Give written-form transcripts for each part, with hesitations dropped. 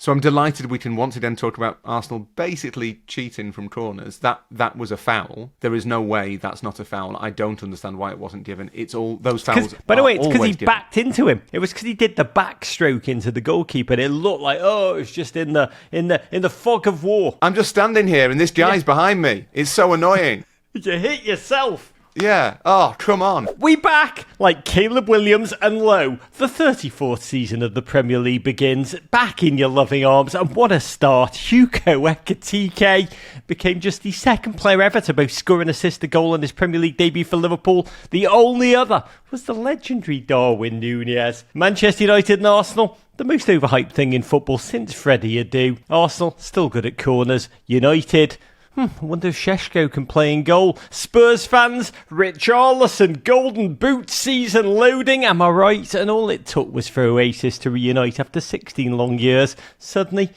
So I'm delighted we can once again talk about Arsenal basically cheating from corners. That was a foul. There is no way that's not a foul. I don't understand why it wasn't given. It's all those fouls. By the way, it's because he given. backed into him. It was because he did the backstroke into the goalkeeper. And it looked like it was just in the fog of war. I'm just standing here and this guy's behind me. It's so annoying. You hit yourself. Yeah. Oh, come on. We back like Caleb Williams and Lowe. The 34th season of the Premier League begins. Back in your loving arms. And what a start. Hugo Ekitike became just the second player ever to both score and assist a goal in his Premier League debut for Liverpool. The only other was the legendary Darwin Núñez. Manchester United and Arsenal, the most overhyped thing in football since Freddie Adu. Arsenal, still good at corners. United, I wonder if Šeško can play in goal. Spurs fans, Richarlison, golden boot season loading, am I right? And all it took was for Oasis to reunite after 16 long years. Suddenly,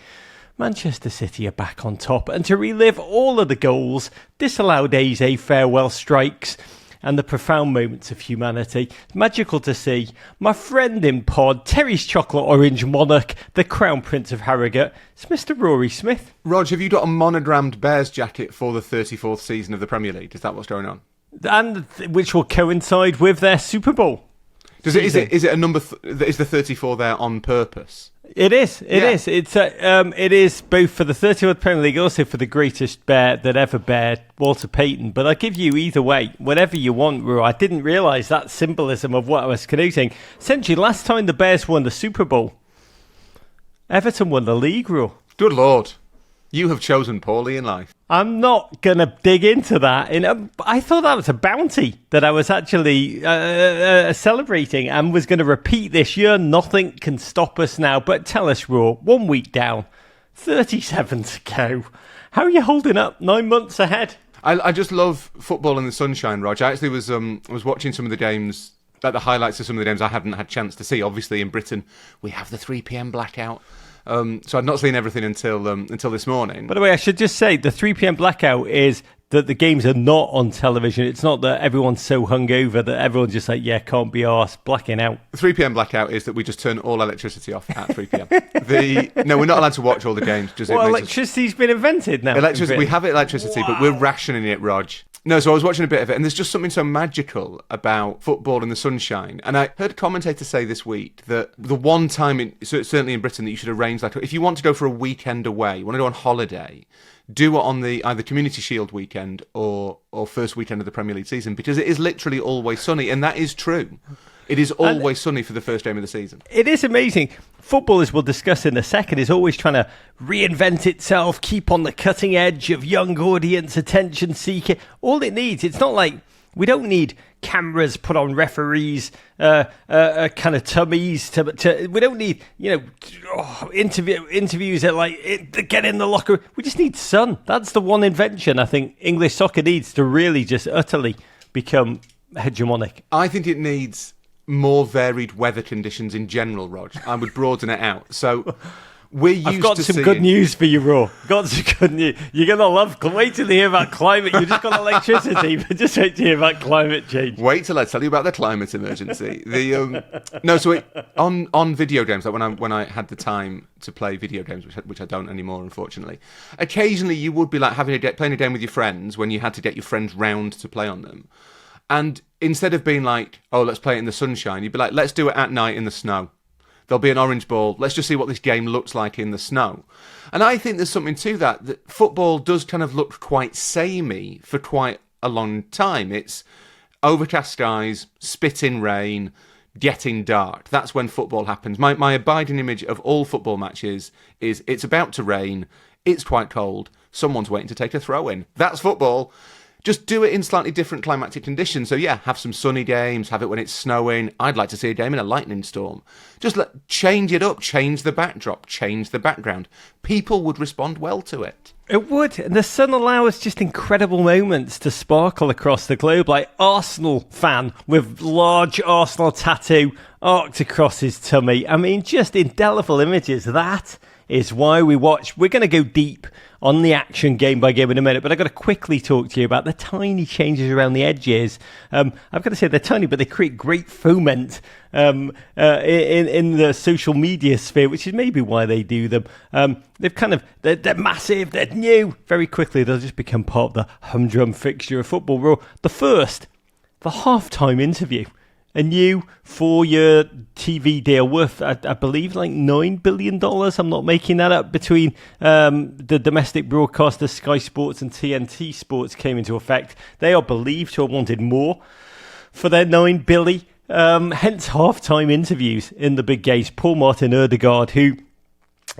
Manchester City are back on top. And to relive all of the goals, disallowed Eze farewell strikes, and the profound moments of humanity. Magical to see. My friend in pod, Terry's Chocolate Orange Monarch, the Crown Prince of Harrogate, it's Mr. Rory Smith. Rog, have you got a monogrammed Bears jacket for the 34th season of the Premier League? Is that what's going on? And which will coincide with their Super Bowl. Is it a number? Is the 34 there on purpose? It is. It is. It is both for the 34th Premier League, also for the greatest bear that ever bared, Walter Payton. But I'll give you either way, whatever you want, Ru. I didn't realise that symbolism of what I was connoting. Essentially, last time the Bears won the Super Bowl, Everton won the league, Ru. Good Lord. You have chosen poorly in life. I'm not going to dig into that. I thought that was a bounty that I was actually celebrating and was going to repeat this year. Nothing can stop us now. But tell us, Raw, 1 week down, 37 to go. How are you holding up 9 months ahead? I just love football in the sunshine, Rog. I actually was watching some of the games, like the highlights of some of the games I hadn't had a chance to see. Obviously, in Britain, we have the 3 p.m. blackout. So I'd not seen everything until this morning. By the way, I should just say the 3 p.m. blackout is that the games are not on television. It's not that everyone's so hungover that everyone's just like, can't be arsed, blacking out. The 3 p.m. blackout is that we just turn all electricity off at 3 p.m. No, we're not allowed to watch all the games. Electricity's been invented now. We have electricity, but we're rationing it, Rog. No, so I was watching a bit of it, and there's just something so magical about football in the sunshine. And I heard a commentator say this week that the one time, certainly in Britain, that you should arrange, like, if you want to go for a weekend away, you want to go on holiday, do it on the either Community Shield weekend or first weekend of the Premier League season, because it is literally always sunny, and that is true. It is always sunny for the first game of the season. It is amazing. Football, as we'll discuss in a second, is always trying to reinvent itself, keep on the cutting edge of young audience, attention seeking. All it needs, it's not like we don't need cameras put on referees, kind of tummies. We don't need, interviews that get in the locker. We just need sun. That's the one invention I think English soccer needs to really just utterly become hegemonic. I think it needs more varied weather conditions in general, Rog. I would broaden it out. So I've got some good news for you, Raw. Got some good news. You're going to love. Wait till you hear about climate. You just got electricity, but just wait to hear about climate change. Wait till I tell you about the climate emergency. On video games, like when I had the time to play video games, which I don't anymore, unfortunately. Occasionally, you would be like playing a game with your friends when you had to get your friends round to play on them. And instead of being like, oh, let's play it in the sunshine, you'd be like, let's do it at night in the snow. There'll be an orange ball. Let's just see what this game looks like in the snow. And I think there's something to that football does kind of look quite samey for quite a long time. It's overcast skies, spitting rain, getting dark. That's when football happens. My abiding image of all football matches is it's about to rain, it's quite cold, someone's waiting to take a throw in. That's football. Just do it in slightly different climatic conditions. So yeah, have some sunny games, have it when it's snowing. I'd like to see a game in a lightning storm. Just change it up, change the backdrop, change the background. People would respond well to it. It would. And the sun allows just incredible moments to sparkle across the globe. Like Arsenal fan with large Arsenal tattoo arced across his tummy. I mean, just indelible images. That is why we watch. We're going to go deep on the action game by game in a minute, but I've got to quickly talk to you about the tiny changes around the edges. I've got to say they're tiny, but they create great foment in the social media sphere, which is maybe why they do them. They're massive, they're new. Very quickly, they'll just become part of the humdrum fixture of football. The halftime interview. A new 4-year TV deal worth, I believe, like $9 billion. I'm not making that up. Between the domestic broadcasters Sky Sports and TNT Sports came into effect. They are believed to have wanted more for their $9 billion. Hence halftime interviews in the big games. Paul Martin Ødegaard, who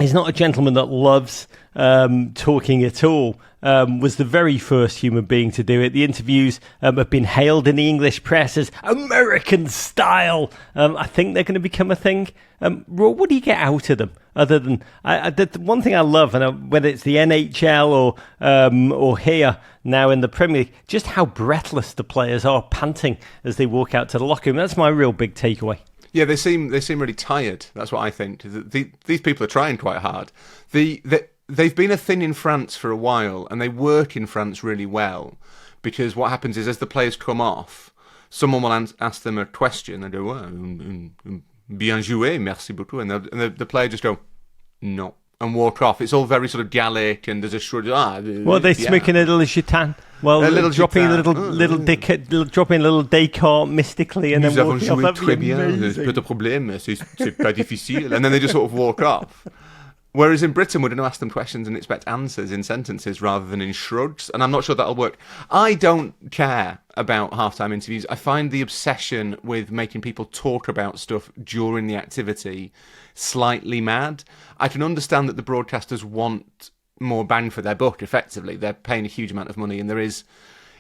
is not a gentleman that loves talking at all, was the very first human being to do it. The interviews have been hailed in the English press as American style. I think they're going to become a thing. Roy, what do you get out of them? Other than the one thing I love, and whether it's the NHL or here now in the Premier League, just how breathless the players are, panting as they walk out to the locker room. That's my real big takeaway. Yeah, they seem really tired. That's what I think. These people are trying quite hard. They've been a thing in France for a while, and they work in France really well, because what happens is as the players come off, someone will ask them a question, and they go, bien joué, merci beaucoup, and the player just go, no, and walk off. It's all very sort of Gallic, and there's a shrug. They're smoking a little gitan. Well, dropping a dropping a little Descartes mystically, and then walking off. That'd be amazing. Pas de problème, c'est pas difficile, and then they just sort of walk off. Whereas in Britain, we're going to ask them questions and expect answers in sentences rather than in shrugs, and I'm not sure that'll work. I don't care about halftime interviews. I find the obsession with making people talk about stuff during the activity slightly mad. I can understand that the broadcasters want more bang for their buck, effectively. They're paying a huge amount of money, and there is,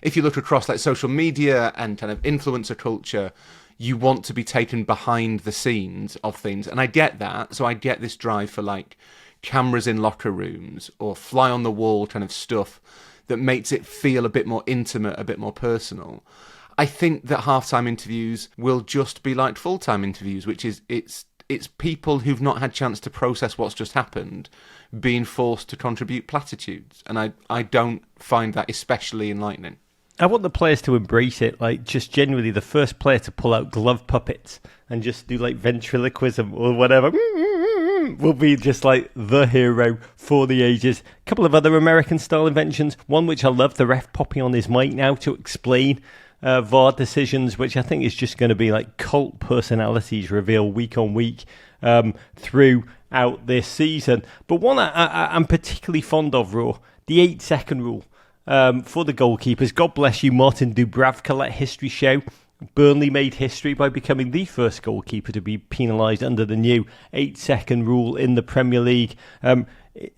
if you look across like social media and kind of influencer culture, you want to be taken behind the scenes of things, and I get that. So I get this drive for like cameras in locker rooms or fly on the wall kind of stuff that makes it feel a bit more intimate, a bit more personal. I think that halftime interviews will just be like full-time interviews, which is it's people who've not had chance to process what's just happened being forced to contribute platitudes, and I don't find that especially enlightening. I want the players to embrace it, like just genuinely the first player to pull out glove puppets and just do like ventriloquism or whatever will be just like the hero for the ages. A couple of other American style inventions. One which I love, the ref popping on his mic now to explain VAR decisions, which I think is just going to be like cult personalities reveal week on week throughout this season. But one I'm particularly fond of, Raw, the 8-second rule. For the goalkeepers. God bless you, Martin Dubravka. Let history show. Burnley made history by becoming the first goalkeeper to be penalised under the new 8-second rule in the Premier League.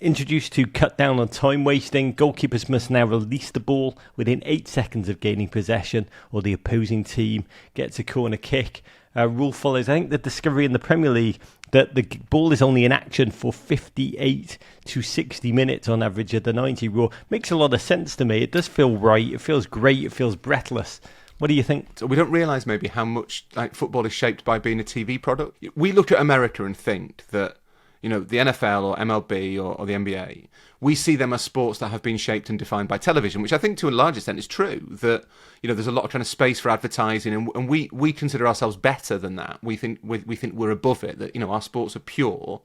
Introduced to cut down on time wasting, goalkeepers must now release the ball within 8 seconds of gaining possession, or the opposing team gets a corner kick. Rule follows, I think, the discovery in the Premier League that the ball is only in action for 58 to 60 minutes on average of the 90 Raw. Makes a lot of sense to me. It does feel right. It feels great. It feels breathless. What do you think? So we don't realise maybe how much like football is shaped by being a TV product. We look at America and think that, you know, the NFL or MLB or the NBA, we see them as sports that have been shaped and defined by television, which I think to a large extent is true. That, you know, there's a lot of kind of space for advertising, and we consider ourselves better than that. We think we're above it. That, you know, our sports are pure,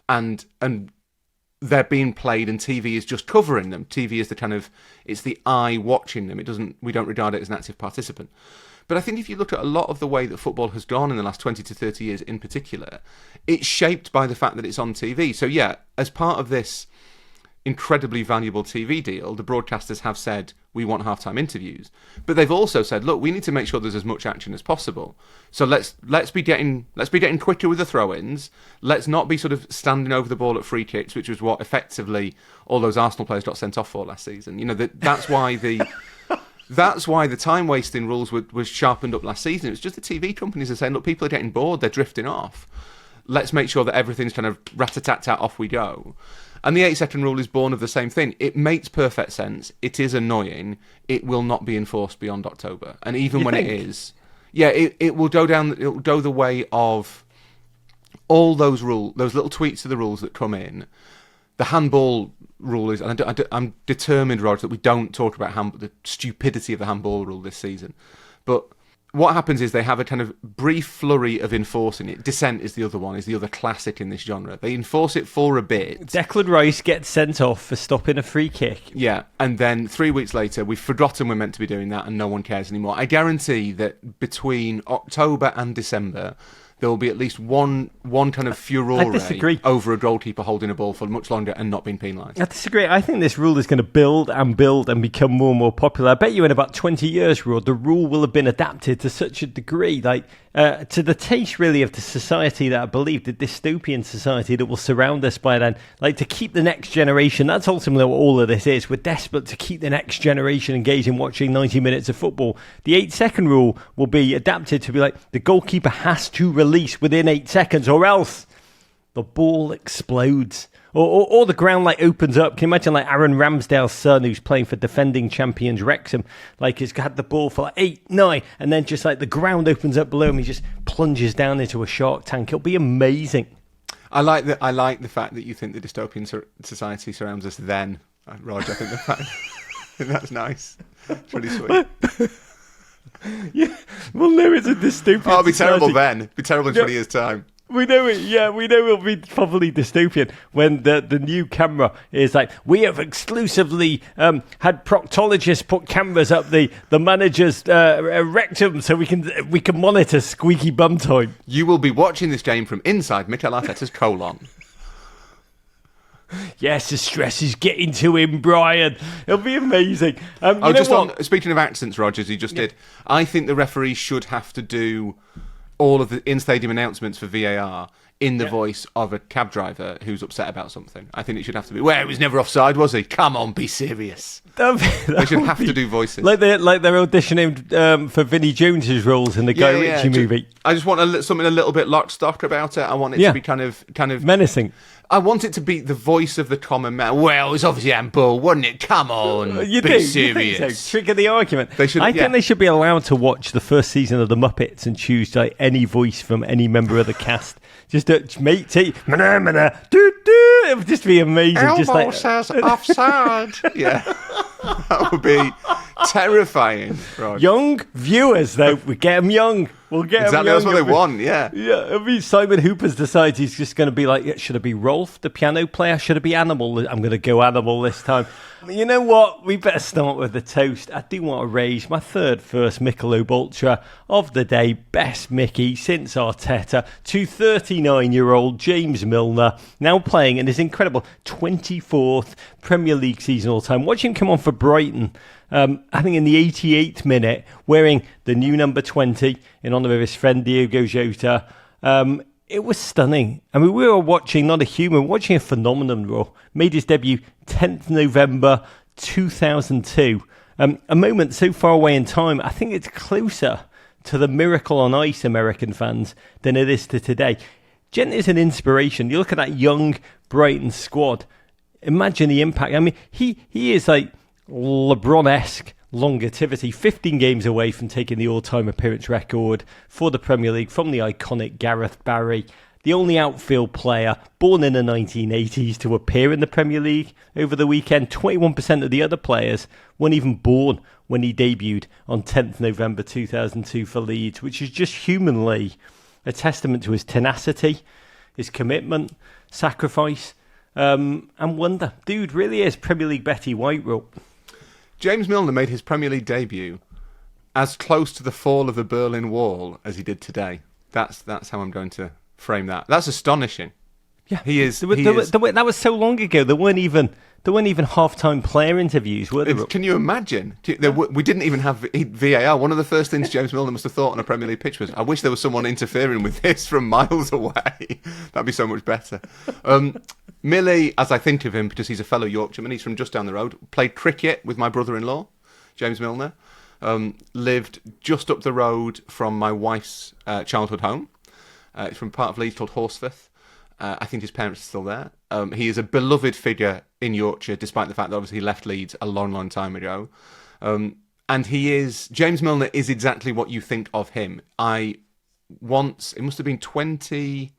and they're being played, and TV is just covering them. TV is the kind of, it's the eye watching them. We don't regard it as an active participant. But I think if you look at a lot of the way that football has gone in the last 20 to 30 years in particular, it's shaped by the fact that it's on TV. So yeah, as part of this incredibly valuable TV deal, the broadcasters have said, we want halftime interviews. But they've also said, look, we need to make sure there's as much action as possible. So let's be getting quicker with the throw-ins. Let's not be sort of standing over the ball at free kicks, which was what effectively all those Arsenal players got sent off for last season. You know, that's why the time wasting rules was sharpened up last season. It was just the TV companies are saying, look, people are getting bored, they're drifting off. Let's make sure that everything's kind of rat-a-tat-tat, off we go. And the 8-second rule is born of the same thing. It makes perfect sense. It is annoying. It will not be enforced beyond October. And even when it is, yeah, it will go the way of all those rules, those little tweaks to the rules that come in. The handball rule is, and I'm determined, Rog, that we don't talk about the stupidity of the handball rule this season. But what happens is they have a kind of brief flurry of enforcing it. Dissent is the other one, is the other classic in this genre. They enforce it for a bit. Declan Rice gets sent off for stopping a free kick. Yeah, and then 3 weeks later, we've forgotten we're meant to be doing that and no one cares anymore. I guarantee that between October and December, there will be at least one kind of furore over a goalkeeper holding a ball for much longer and not being penalised. I disagree. I think this rule is going to build and become more and more popular. I bet you in about 20 years, Rod, the rule will have been adapted to such a degree, to the taste really of the society that I believe, the dystopian society that will surround us by then, to keep the next generation. That's ultimately what all of this is. We're desperate to keep the next generation engaged in watching 90 minutes of football. The 8-second rule will be adapted to be the goalkeeper has to release within 8 seconds or else the ball explodes. Or the ground opens up. Can you imagine Aaron Ramsdale's son, who's playing for defending champions Wrexham, has had the ball for 8, 9, and then just the ground opens up below him, he just plunges down into a shark tank. It'll be amazing. I like the fact that you think the dystopian society surrounds us. Then, Rog, I think that's nice. It's really sweet. Yeah, well, no, it's a dystopian. Oh, it'll be terrible then. It'll be terrible in 20 years' time. We know it, yeah, we know it'll be probably dystopian when the new camera is we have exclusively had proctologists put cameras up the manager's rectum so we can monitor squeaky bum time. You will be watching this game from inside Mikel Arteta's colon. Yes, the stress is getting to him, Brian. It'll be amazing. Speaking of accents, Rogers, you just did. I think the referee should have to do all of the in-stadium announcements for VAR in the voice of a cab driver who's upset about something. I think it should have to be, well, he was never offside, was he? Come on, be serious. They should have to do voices. Like they're auditioning for Vinnie Jones's roles in the Guy Ritchie movie. I just want something a little bit lock stock about it. I want it to be kind of menacing. I want it to be the voice of the common man. Well, it was obviously handball, wasn't it? Come on, be serious. You think so? Trigger the argument. I think they should be allowed to watch the first season of The Muppets and choose any voice from any member of the cast. Just mate, it would just be amazing. Elbow says offside. Yeah, that would be terrifying. Rog. Young viewers, though, we get them young. We'll get them young. That's what they want. Yeah. It'll be Simon Hooper's decides he's just going to be should it be Rolf, the piano player? Should it be Animal? I'm going to go Animal this time. You know what? We better start with the toast. I do want to raise my first Michelob Ultra of the day. Best Mickey since Arteta to 39-year-old James Milner, now playing in his incredible 24th Premier League season all time. Watch him come on for Brighton. I think in the 88th minute, wearing the new number 20 in honour of his friend Diogo Jota. It was stunning. I mean, we were watching not a human, watching a phenomenon. Raw made his debut 10th November 2002. A moment so far away in time, I think it's closer to the Miracle on Ice, American fans, than it is to today. Gent is an inspiration. You look at that young Brighton squad. Imagine the impact. I mean, he is LeBron-esque longevity, 15 games away from taking the all-time appearance record for the Premier League from the iconic Gareth Barry, the only outfield player born in the 1980s to appear in the Premier League over the weekend. 21% of the other players weren't even born when he debuted on 10th November 2002 for Leeds, which is just humanly a testament to his tenacity, his commitment, sacrifice, and wonder. Dude really is Premier League Betty White rope. James Milner made his Premier League debut as close to the fall of the Berlin Wall as he did today. That's how I'm going to frame that. That's astonishing. Yeah, he is. That was so long ago. There weren't even half-time player interviews, were there? Can you imagine? We didn't even have VAR. One of the first things James Milner must have thought on a Premier League pitch was, I wish there was someone interfering with this from miles away. That'd be so much better. Millie, as I think of him, because he's a fellow Yorkshireman, he's from just down the road, played cricket with my brother-in-law, James Milner, lived just up the road from my wife's childhood home. It's from part of Leeds called Horsforth. I think his parents are still there. He is a beloved figure in Yorkshire, despite the fact that obviously he left Leeds a long, long time ago. And James Milner is exactly what you think of him. It must have been 2019,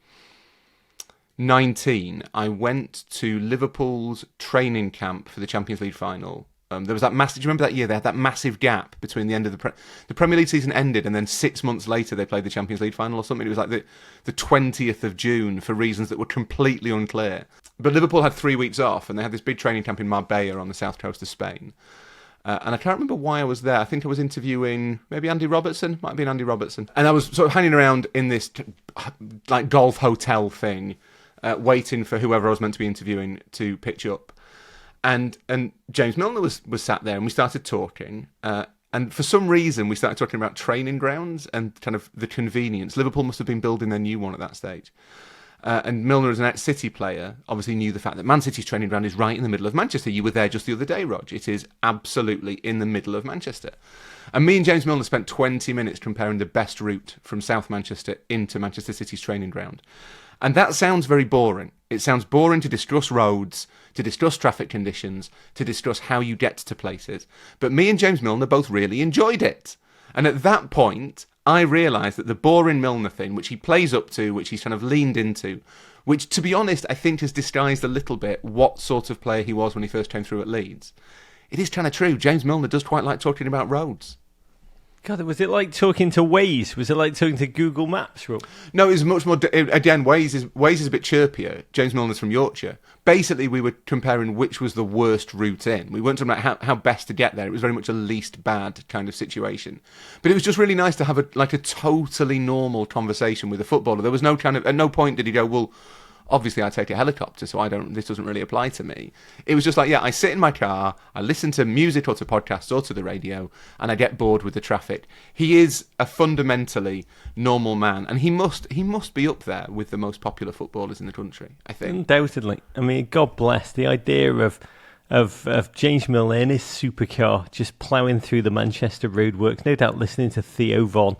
19, I went to Liverpool's training camp for the Champions League final. There was that massive. Do you remember that year? They had that massive gap between the end of the Premier League season ended, and then 6 months later they played the Champions League final or something. It was like the 20th of June for reasons that were completely unclear. But Liverpool had 3 weeks off, and they had this big training camp in Marbella on the south coast of Spain. And I can't remember why I was there. I think I was interviewing maybe Andy Robertson. Might have been Andy Robertson. And I was sort of hanging around in this like golf hotel thing, waiting for whoever I was meant to be interviewing to pitch up. And James Milner was sat there, and we started talking. And for some reason, we started talking about training grounds and kind of the convenience. Liverpool must have been building their new one at that stage. And Milner, as an ex-City player, obviously knew the fact that Man City's training ground is right in the middle of Manchester. You were there just the other day, Rog. It is absolutely in the middle of Manchester. And me and James Milner spent 20 minutes comparing the best route from South Manchester into Manchester City's training ground. And that sounds very boring. It sounds boring to discuss roads, to discuss traffic conditions, to discuss how you get to places. But me and James Milner both really enjoyed it. And at that point, I realised that the boring Milner thing, which he plays up to, which he's kind of leaned into, which, to be honest, I think has disguised a little bit what sort of player he was when he first came through at Leeds. It is kind of true. James Milner does quite like talking about roads. God, was it like talking to Waze? Was it like talking to Google Maps, Rob? No, it was much more... Again, Waze is a bit chirpier. James Milner's from Yorkshire. Basically, we were comparing which was the worst route in. We weren't talking about how best to get there. It was very much a least bad kind of situation. But it was just really nice to have a totally normal conversation with a footballer. There was no kind of... At no point did he go, well... Obviously, I take a helicopter, so this doesn't really apply to me. It was just like, yeah, I sit in my car, I listen to music or to podcasts or to the radio, and I get bored with the traffic. He is a fundamentally normal man, and he must be up there with the most popular footballers in the country, I think. Undoubtedly. I mean, God bless the idea of James Milner in his supercar just ploughing through the Manchester roadworks, no doubt listening to Theo Von.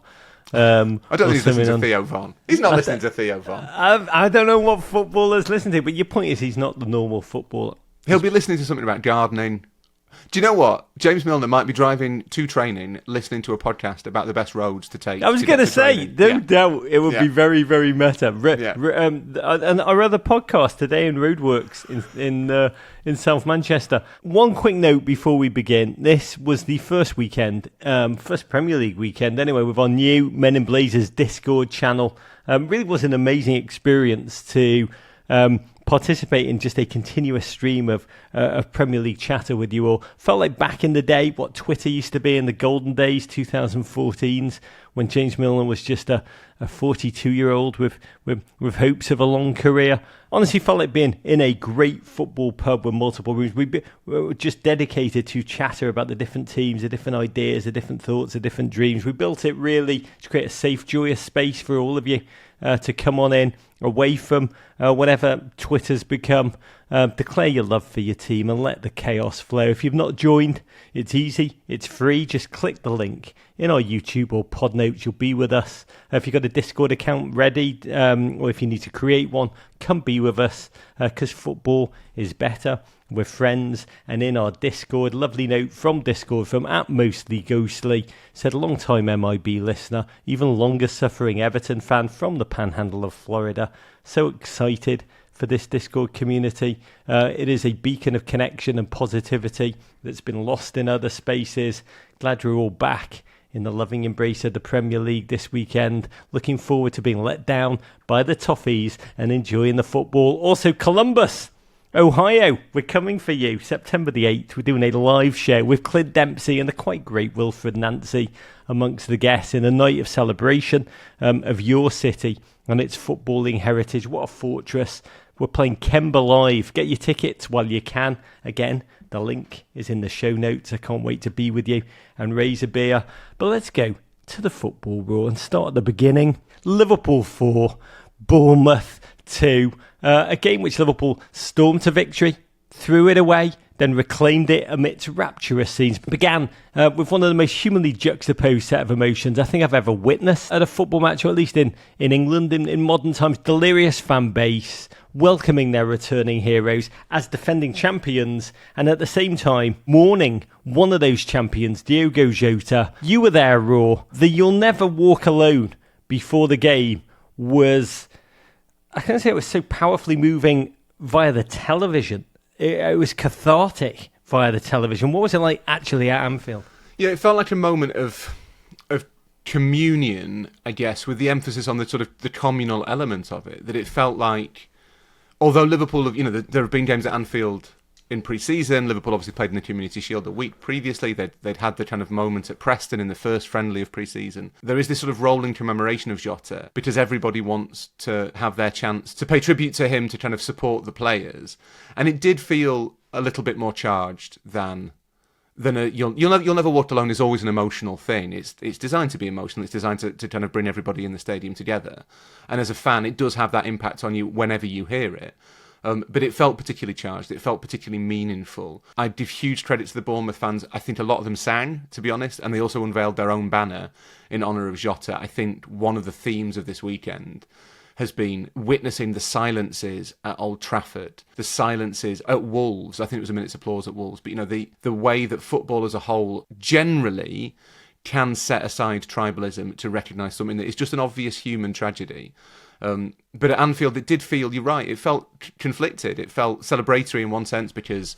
I don't think he's listening to Theo Von. He's not listening to Theo Von. I don't know what footballers listen to, but your point is he's not the normal footballer. He'll be listening to something about gardening. Do you know what? James Milner might be driving to training, listening to a podcast about the best roads to take. I was going to say, no doubt it would be very, very meta. And our other podcast today in Roadworks in South Manchester. One quick note before we begin. This was the first weekend, first Premier League weekend anyway, with our new Men in Blazers Discord channel. Really was an amazing experience to... participate in just a continuous stream of Premier League chatter with you all. Felt like back in the day, what Twitter used to be in the golden days, 2014s, when James Milner was just a 42-year-old with hopes of a long career. Honestly, felt like being in a great football pub with multiple rooms. We were just dedicated to chatter about the different teams, the different ideas, the different thoughts, the different dreams. We built it really to create a safe, joyous space for all of you to come on in, away from whatever Twitter's become. Declare your love for your team and let the chaos flow. If you've not joined, it's easy, it's free. Just click the link in our YouTube or pod notes. You'll be with us. If you've got a Discord account ready, or if you need to create one, come be with us, because football is better with friends. And in our Discord, lovely note from Discord from @mostlyghostly, said long-time MIB listener, even longer suffering Everton fan from the Panhandle of Florida. So excited for this Discord community. It is a beacon of connection and positivity that's been lost in other spaces. Glad we're all back in the loving embrace of the Premier League this weekend. Looking forward to being let down by the Toffees and enjoying the football. Also, Columbus, Ohio, we're coming for you. September the 8th, we're doing a live show with Clint Dempsey and the quite great Wilfred Nancy amongst the guests in a night of celebration of your city and its footballing heritage. What a fortress. We're playing Kemba live. Get your tickets while you can. Again, the link is in the show notes. I can't wait to be with you and raise a beer. But let's go to the football raw and start at the beginning. Liverpool 4, Bournemouth 2. A game which Liverpool stormed to victory, threw it away, then reclaimed it amidst rapturous scenes. Began with one of the most humanly juxtaposed set of emotions I think I've ever witnessed at a football match, or at least in England in modern times. Delirious fan base, welcoming their returning heroes as defending champions, and at the same time mourning one of those champions, Diogo Jota. You were there, Raw. The "You'll Never Walk Alone" before the game was I can say it was so powerfully moving via the television. It was cathartic via the television. What was it like actually at Anfield? Yeah, it felt like a moment of communion, I guess, with the emphasis on the sort of the communal element of it. That it felt like, although Liverpool, there have been games at Anfield in pre-season. Liverpool obviously played in the Community Shield a week previously. They'd had the kind of moment at Preston in the first friendly of pre-season. There is this sort of rolling commemoration of Jota because everybody wants to have their chance to pay tribute to him, to kind of support the players. And it did feel a little bit more charged than You'll Never Walk Alone is always an emotional thing. It's designed to be emotional. It's designed to kind of bring everybody in the stadium together. And as a fan, it does have that impact on you whenever you hear it. But it felt particularly charged. It felt particularly meaningful. I give huge credit to the Bournemouth fans. I think a lot of them sang, to be honest, and they also unveiled their own banner in honour of Jota. I think one of the themes of this weekend has been witnessing the silences at Old Trafford, the silences at Wolves. I think it was a minute's applause at Wolves. But, the way that football as a whole generally can set aside tribalism to recognise something that is just an obvious human tragedy. But at Anfield, it did feel, you're right, it felt conflicted. It felt celebratory in one sense because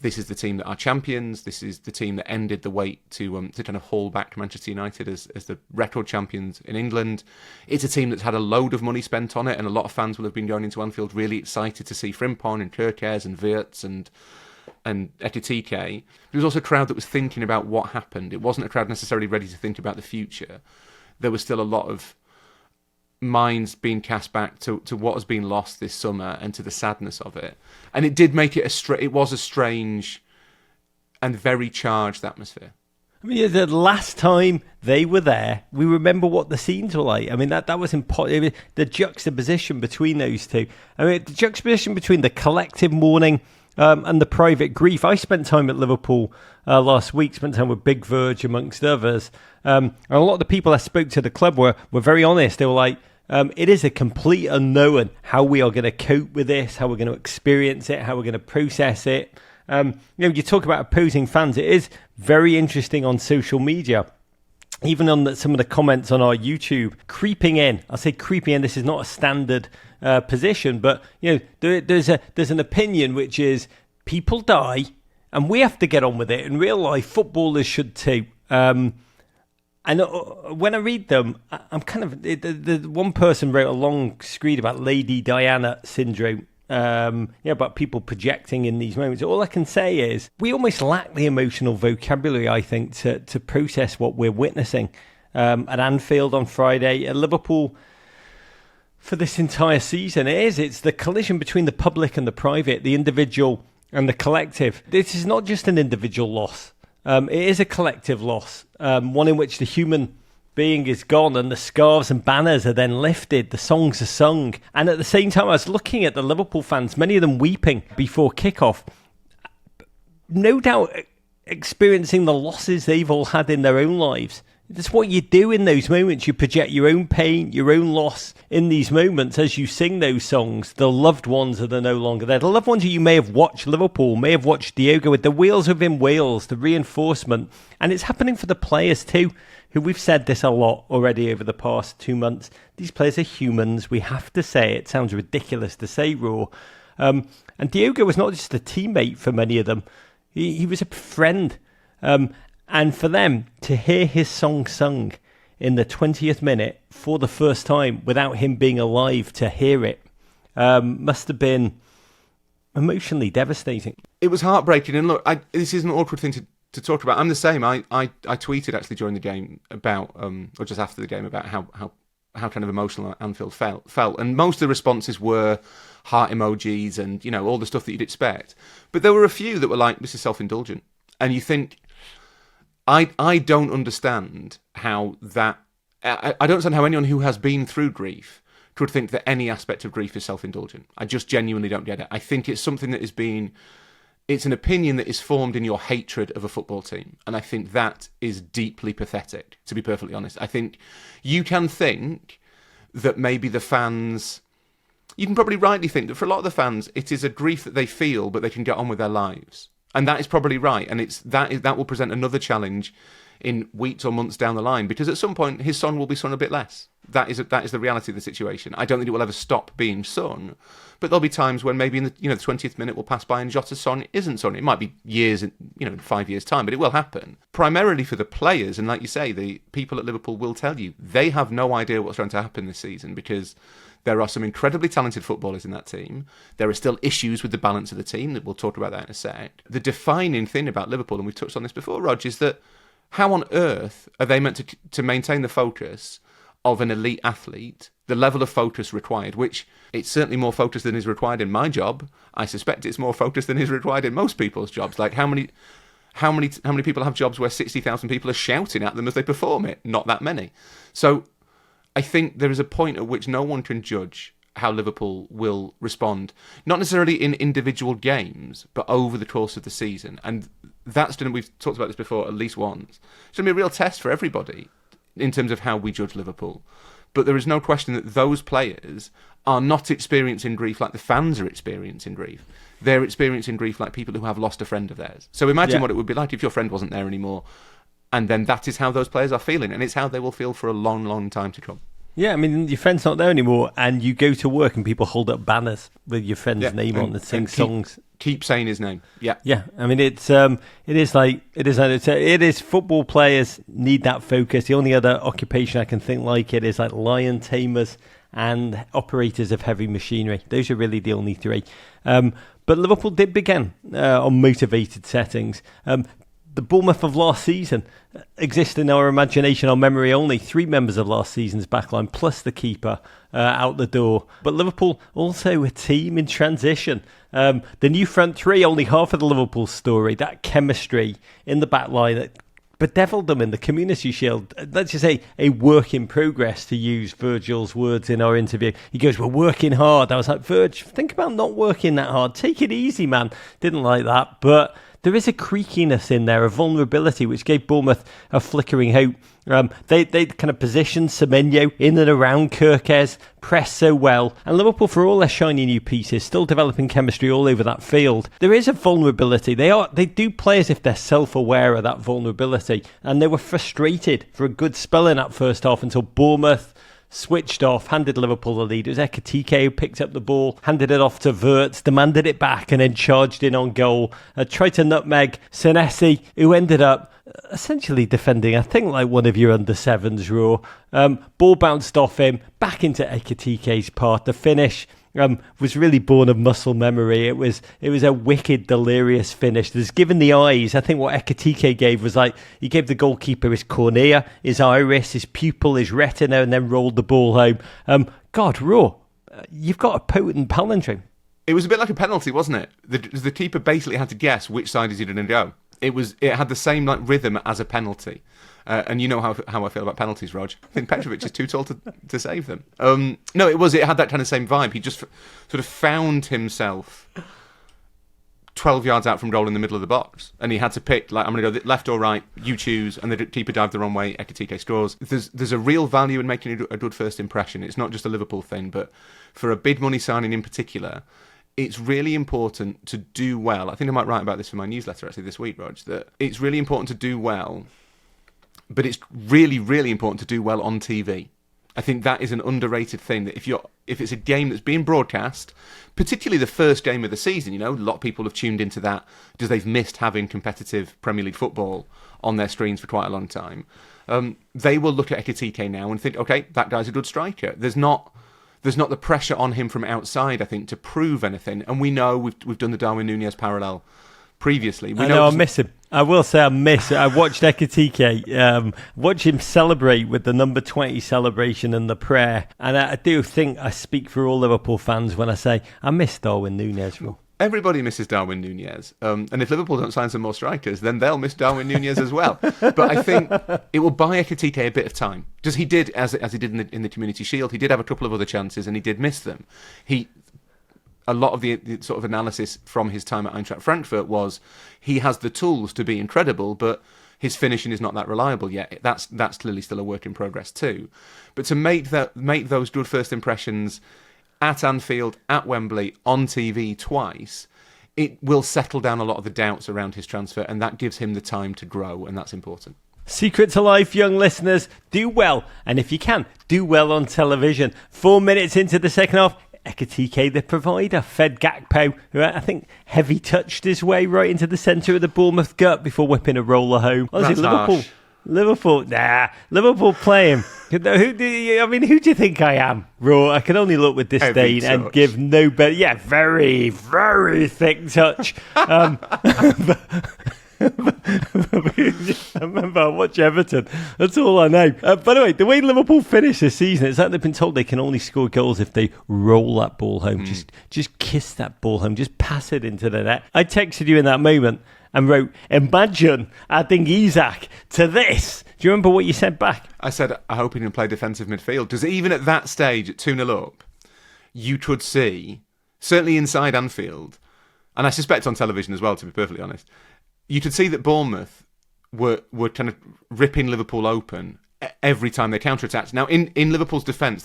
this is the team that are champions. This is the team that ended the wait to kind of haul back Manchester United as the record champions in England. It's a team that's had a load of money spent on it, and a lot of fans will have been going into Anfield really excited to see Frimpong and Kerkez and Wirtz and Ekitike. It was also a crowd that was thinking about what happened. It wasn't a crowd necessarily ready to think about the future. There was still a lot of minds being cast back to what has been lost this summer and to the sadness of it. And it did make it it was a strange and very charged atmosphere. I mean, the last time they were there, we remember what the scenes were like. I mean, that was important. The juxtaposition between those two. I mean, the juxtaposition between the collective mourning and the private grief. I spent time at Liverpool last week, spent time with Big Verge amongst others. And a lot of the people I spoke to at the club were very honest. They were like, it is a complete unknown how we are going to cope with this, how we're going to experience it, how we're going to process it. You talk about opposing fans. It is very interesting on social media. Even on some of the comments on our YouTube, creeping in. I'll say creeping in. This is not a standard position, but there's an opinion which is people die, and we have to get on with it. In real life, footballers should too. And when I read them, I'm kind of... The one person wrote a long screed about Lady Diana syndrome, about people projecting in these moments. All I can say is we almost lack the emotional vocabulary, I think, to process what we're witnessing at Anfield on Friday, at Liverpool for this entire season. It's the collision between the public and the private, the individual and the collective. This is not just an individual loss. It is a collective loss, one in which the human being is gone and the scarves and banners are then lifted, the songs are sung. And at the same time, I was looking at the Liverpool fans, many of them weeping before kickoff, no doubt experiencing the losses they've all had in their own lives. That's what you do in those moments. You project your own pain, your own loss in these moments as you sing those songs. The loved ones are no longer there. The loved ones who you may have watched Liverpool, may have watched Diogo with the wheels within Wales, the reinforcement. And it's happening for the players too, who we've said this a lot already over the past 2 months. These players are humans. We have to say it. It sounds ridiculous to say raw. And Diogo was not just a teammate for many of them. He was a friend. And for them to hear his song sung in the 20th minute for the first time without him being alive to hear it must have been emotionally devastating. It was heartbreaking. And look, this is an awkward thing to talk about. I'm the same. I tweeted actually during the game about, or just after the game, about how kind of emotional Anfield felt. And most of the responses were heart emojis and, all the stuff that you'd expect. But there were a few that were like, this is self-indulgent. And you think... I don't understand how that... I don't understand how anyone who has been through grief could think that any aspect of grief is self-indulgent. I just genuinely don't get it. I think it's something that has been... It's an opinion that is formed in your hatred of a football team. And I think that is deeply pathetic, to be perfectly honest. I think you can think that maybe the fans... You can probably rightly think that for a lot of the fans, it is a grief that they feel, but they can get on with their lives. And that is probably right. And that will present another challenge in weeks or months down the line, because at some point his Son will be Son a bit less. That is the reality of the situation. I don't think it will ever stop being Son, but there'll be times when maybe in the 20th minute will pass by and Jota's Son isn't Son. It might be years, 5 years' time, but it will happen. Primarily for the players, and like you say, the people at Liverpool will tell you they have no idea what's going to happen this season, because there are some incredibly talented footballers in that team. There are still issues with the balance of the team, that we'll talk about that in a sec. The defining thing about Liverpool, and we've touched on this before, Rog, is that how on earth are they meant to maintain the focus of an elite athlete, the level of focus required, which it's certainly more focus than is required in my job. I suspect it's more focus than is required in most people's jobs. Like how many people have jobs where 60,000 people are shouting at them as they perform it? Not that many. So I think there is a point at which no one can judge how Liverpool will respond, not necessarily in individual games, but over the course of the season. And we've talked about this before at least once. It's going to be a real test for everybody in terms of how we judge Liverpool. But there is no question that those players are not experiencing grief like the fans are experiencing grief. They're experiencing grief like people who have lost a friend of theirs. So imagine what it would be like if your friend wasn't there anymore. And then that is how those players are feeling. And it's how they will feel for a long, long time to come. Yeah, I mean, your friend's not there anymore, and you go to work and people hold up banners with your friend's name on and sing songs. Keep saying his name. Yeah. Yeah, I mean, it is football players need that focus. The only other occupation I can think like it is like lion tamers and operators of heavy machinery. Those are really the only three. But Liverpool did begin on motivated settings. The Bournemouth of last season exists in our imagination, our memory only. 3 members of last season's backline, plus the keeper out the door. But Liverpool also a team in transition. The new front three, only half of the Liverpool story. That chemistry in the backline that bedeviled them in the Community Shield. Let's just say a work in progress, to use Virgil's words in our interview. He goes, we're working hard. I was like, Virg, think about not working that hard. Take it easy, man. Didn't like that, but there is a creakiness in there, a vulnerability, which gave Bournemouth a flickering hope. They kind of positioned Semenyo in and around Kirkes, pressed so well. And Liverpool, for all their shiny new pieces, still developing chemistry all over that field. There is a vulnerability. They do play as if they're self-aware of that vulnerability. And they were frustrated for a good spell in that first half until Bournemouth switched off, handed Liverpool the lead. It was Ekitike who picked up the ball, handed it off to Wirtz, demanded it back, and then charged in on goal. Tried to nutmeg Senesi, who ended up essentially defending, I think, like one of your under-7s, Raw. Ball bounced off him, back into Ekitike's part. The finish was really born of muscle memory. It was a wicked, delirious finish. There's given the eyes. I think what Ekitike gave was like, he gave the goalkeeper his cornea, his iris, his pupil, his retina, and then rolled the ball home. God, Raw, you've got a potent palindrome. It was a bit like a penalty, wasn't it? The keeper basically had to guess which side is he going to go. It had the same like rhythm as a penalty. And you know how I feel about penalties, Rog. I think Petrovic is too tall to save them. No, it had that kind of same vibe. He just sort of found himself 12 yards out from goal in the middle of the box. And he had to pick, like, I'm going to go left or right, you choose. And the keeper dived the wrong way, Ekitike scores. There's a real value in making a good first impression. It's not just a Liverpool thing, but for a big money signing in particular, it's really important to do well. I think I might write about this for my newsletter actually this week, Rog, that it's really important to do well, but it's really, really important to do well on TV. I think that is an underrated thing, that if it's a game that's being broadcast, particularly the first game of the season, a lot of people have tuned into that because they've missed having competitive Premier League football on their screens for quite a long time. They will look at Ekitike now and think, okay, that guy's a good striker. There's not the pressure on him from outside, I think, to prove anything. And we know we've done the Darwin Núñez parallel previously. I miss him. I will say I watched Ekitike, watch him celebrate with the number 20 celebration and the prayer. And I do think I speak for all Liverpool fans when I say I miss Darwin Núñez. Everybody misses Darwin Núñez. And if Liverpool don't sign some more strikers, then they'll miss Darwin Núñez as well. But I think it will buy Ekitike a bit of time. Because he did, as he did in the Community Shield, he did have a couple of other chances and he did miss them. A lot of the sort of analysis from his time at Eintracht Frankfurt was he has the tools to be incredible, but his finishing is not that reliable yet. That's clearly still a work in progress too. But to make those good first impressions at Anfield, at Wembley, on TV twice, it will settle down a lot of the doubts around his transfer, and that gives him the time to grow, and that's important. Secret to life, young listeners, do well, and if you can, do well on television. 4 minutes into the second half, Ekitike, the provider, fed Gakpo, who I think heavy touched his way right into the centre of the Bournemouth gut before whipping a roller home. That's Liverpool. harsh. Liverpool play him. Who do you think I am? Raw. I can only look with disdain and give no better. Yeah, very, very thick touch. Remember, I watch Everton. That's all I know. By the way, the way Liverpool finish this season, it's like they've been told they can only score goals if they roll that ball home. Just kiss that ball home. Just pass it into the net. I texted you in that moment and wrote, imagine adding Isak to this. Do you remember what you said back? I said, I hope he can play defensive midfield. Because even at that stage, at 2-0 up, you could see, certainly inside Anfield, and I suspect on television as well, to be perfectly honest, you could see that Bournemouth were kind of ripping Liverpool open every time they counter-attacked. Now, in Liverpool's defence,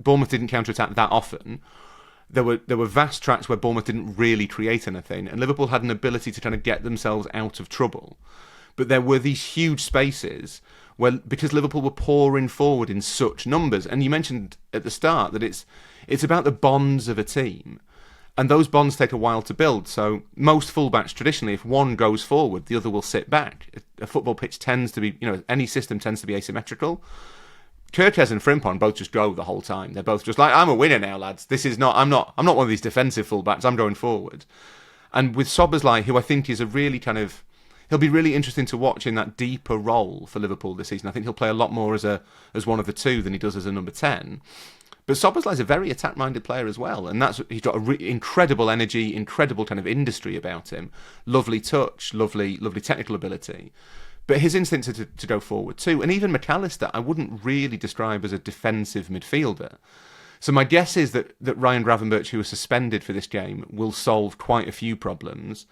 Bournemouth didn't counter-attack that often. There were vast tracks where Bournemouth didn't really create anything, and Liverpool had an ability to kind of get themselves out of trouble. But there were these huge spaces where, because Liverpool were pouring forward in such numbers, and you mentioned at the start that it's about the bonds of a team, and those bonds take a while to build. So most fullbacks traditionally, if one goes forward, the other will sit back. A football pitch tends to be, any system tends to be asymmetrical. Kirkes and Frimpong both just go the whole time. They're both just like, I'm a winner now, lads. I'm not one of these defensive fullbacks. I'm going forward. And with Szoboszlai, who I think is a really he'll be really interesting to watch in that deeper role for Liverpool this season. I think he'll play a lot more as one of the two than he does as a number 10. But Szoboszlai is a very attack-minded player as well, and he's got incredible energy, incredible kind of industry about him, lovely touch, lovely technical ability. But his instinct to go forward too, and even McAllister, I wouldn't really describe as a defensive midfielder. So my guess is that Ryan Gravenberch, who was suspended for this game, will solve quite a few problems.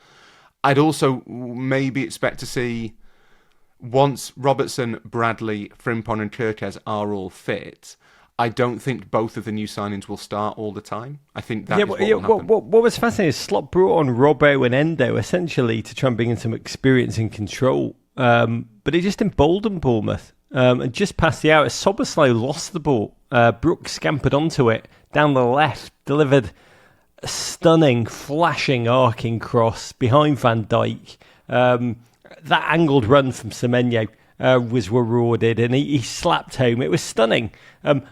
I'd also maybe expect to see, once Robertson, Bradley, Frimpong and Kirkes are all fit, I don't think both of the new signings will start all the time. I think that is what will happen. What was fascinating is Slot brought on Robbo and Endo essentially to try and bring in some experience and control. But it just emboldened Bournemouth. And just past the hour, Szoboszlai lost the ball. Brooks scampered onto it down the left, delivered a stunning, flashing, arcing cross behind Van Dijk. That angled run from Semenyo was rewarded, and he slapped home. It was stunning,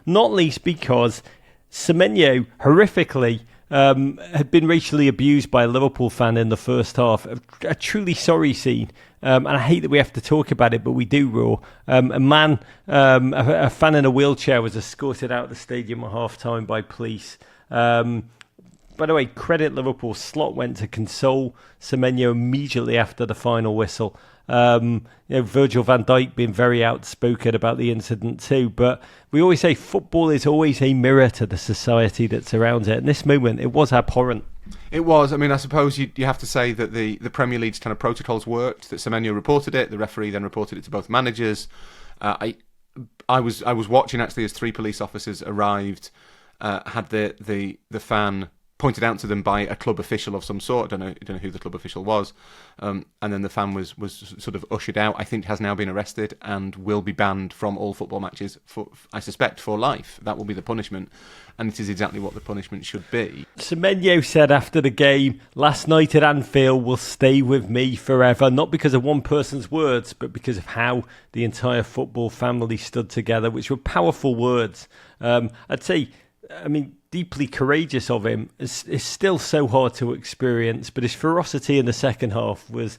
not least because Semenyo horrifically had been racially abused by a Liverpool fan in the first half. A truly sorry scene, and I hate that we have to talk about it, but we do, Raw. A fan in a wheelchair was escorted out of the stadium at half-time by police. By the way, credit Liverpool. Slot went to console Semenyo immediately after the final whistle. Virgil van Dijk being very outspoken about the incident too. But we always say football is always a mirror to the society that's around it. In this moment, it was abhorrent. It was. I mean, I suppose you have to say that the Premier League's kind of protocols worked, that Semenyo reported it, the referee then reported it to both managers. I was watching actually as 3 police officers arrived, had the fan pointed out to them by a club official of some sort. I don't know who the club official was, and then the fan was sort of ushered out. I think has now been arrested and will be banned from all football matches for, I suspect, for life. That will be the punishment, and it is exactly what the punishment should be. Semenyo said after the game, "Last night at Anfield will stay with me forever, not because of one person's words, but because of how the entire football family stood together," which were powerful words. I'd say, deeply courageous of him. Is still so hard to experience, but his ferocity in the second half was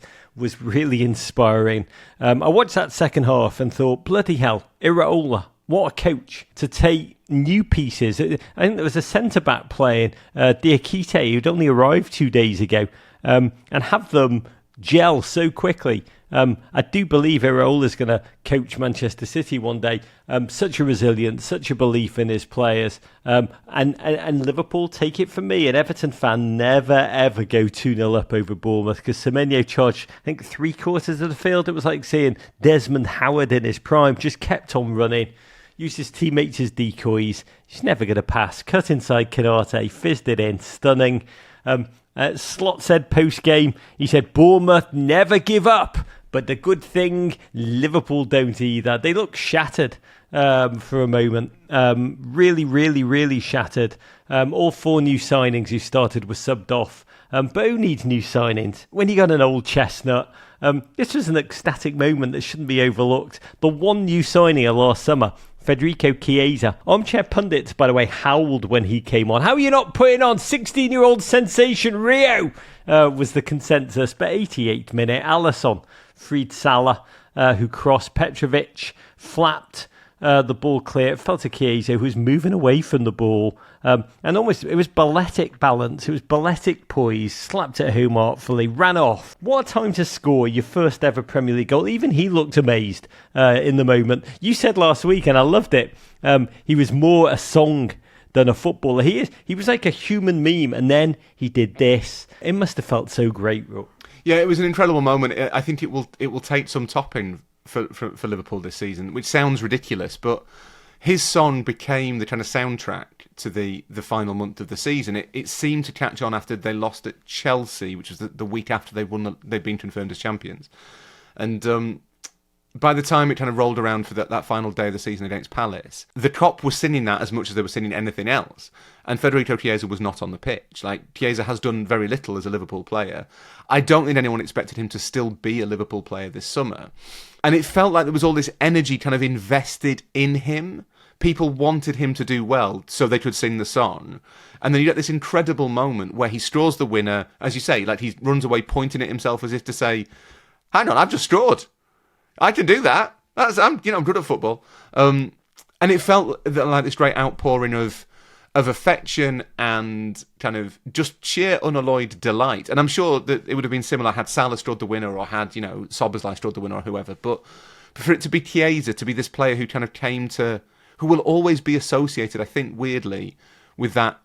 really inspiring. I watched that second half and thought, bloody hell, Iraola, what a coach to take new pieces. I think there was a centre-back playing, Diakite, who'd only arrived 2 days ago, and have them gel so quickly. I do believe Iraola is going to coach Manchester City one day. Such a resilience, such a belief in his players. And Liverpool, take it from me, an Everton fan, never ever go 2-0 up over Bournemouth, because Semenyo charged, I think, 3/4 of the field. It was like seeing Desmond Howard in his prime, just kept on running. Used his teammates as decoys. He's never going to pass. Cut inside Kanate, fizzed it in. Stunning. Slot said post-game, he said, Bournemouth never give up. But the good thing, Liverpool don't either. They look shattered for a moment. Really, really, really shattered. All 4 new signings who started were subbed off. Bo needs new signings. When you got an old chestnut, this was an ecstatic moment that shouldn't be overlooked. The one new signing of last summer, Federico Chiesa. Armchair pundits, by the way, howled when he came on. How are you not putting on 16-year-old sensation Rio? Was the consensus. But 88th minute, Alisson freed Salah, who crossed. Petrovic flapped the ball clear. It fell to Chiesa, who was moving away from the ball. And almost, it was balletic balance. It was balletic poise. Slapped it home artfully. Ran off. What a time to score your first ever Premier League goal. Even he looked amazed in the moment. You said last week, and I loved it, he was more a song than a footballer. He was like a human meme. And then he did this. It must have felt so great, Rook. Yeah, it was an incredible moment. I think it will take some topping for Liverpool this season, which sounds ridiculous, but his song became the kind of soundtrack to the final month of the season. It seemed to catch on after they lost at Chelsea, which was the week after they'd been confirmed as champions. And by the time it kind of rolled around for that final day of the season against Palace, the Kop was singing that as much as they were singing anything else. And Federico Chiesa was not on the pitch. Like, Chiesa has done very little as a Liverpool player. I don't think anyone expected him to still be a Liverpool player this summer. And it felt like there was all this energy kind of invested in him. People wanted him to do well so they could sing the song. And then you get this incredible moment where he straws the winner, as you say, like he runs away pointing at himself as if to say, hang on, I've just straw. I can do that. I'm good at football. And it felt like this great outpouring of affection and kind of just sheer unalloyed delight. And I'm sure that it would have been similar had Salah scored the winner or had, Szoboszlai scored the winner or whoever. But for it to be Chiesa, to be this player who kind of who will always be associated, I think, weirdly, with that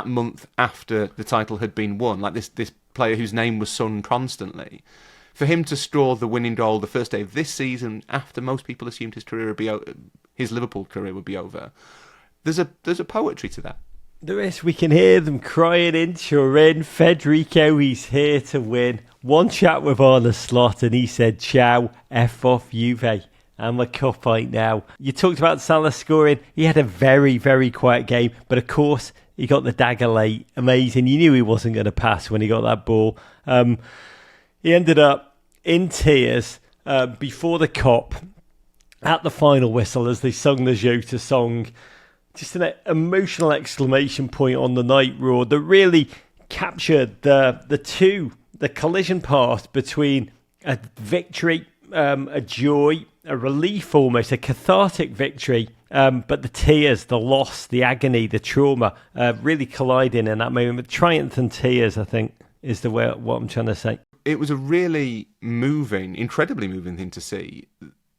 month after the title had been won, like this player whose name was sung constantly. For him to score the winning goal the first day of this season, after most people assumed his Liverpool career would be over, there's a poetry to that. There is. We can hear them crying in Turin. Federico, he's here to win. One chat with Arne Slot, and he said, "Ciao, F off Juve. I'm a cup right now." You talked about Salah scoring. He had a very, very quiet game, but of course he got the dagger late. Amazing. You knew he wasn't going to pass when he got that ball. He ended up in tears before the Kop at the final whistle as they sung the Jota song. Just an emotional exclamation point on the night, Raw, that really captured the collision path between a victory, a joy, a relief almost, a cathartic victory, but the tears, the loss, the agony, the trauma really colliding in that moment. Triumph and tears, I think, is what I'm trying to say. It was a really incredibly moving thing to see.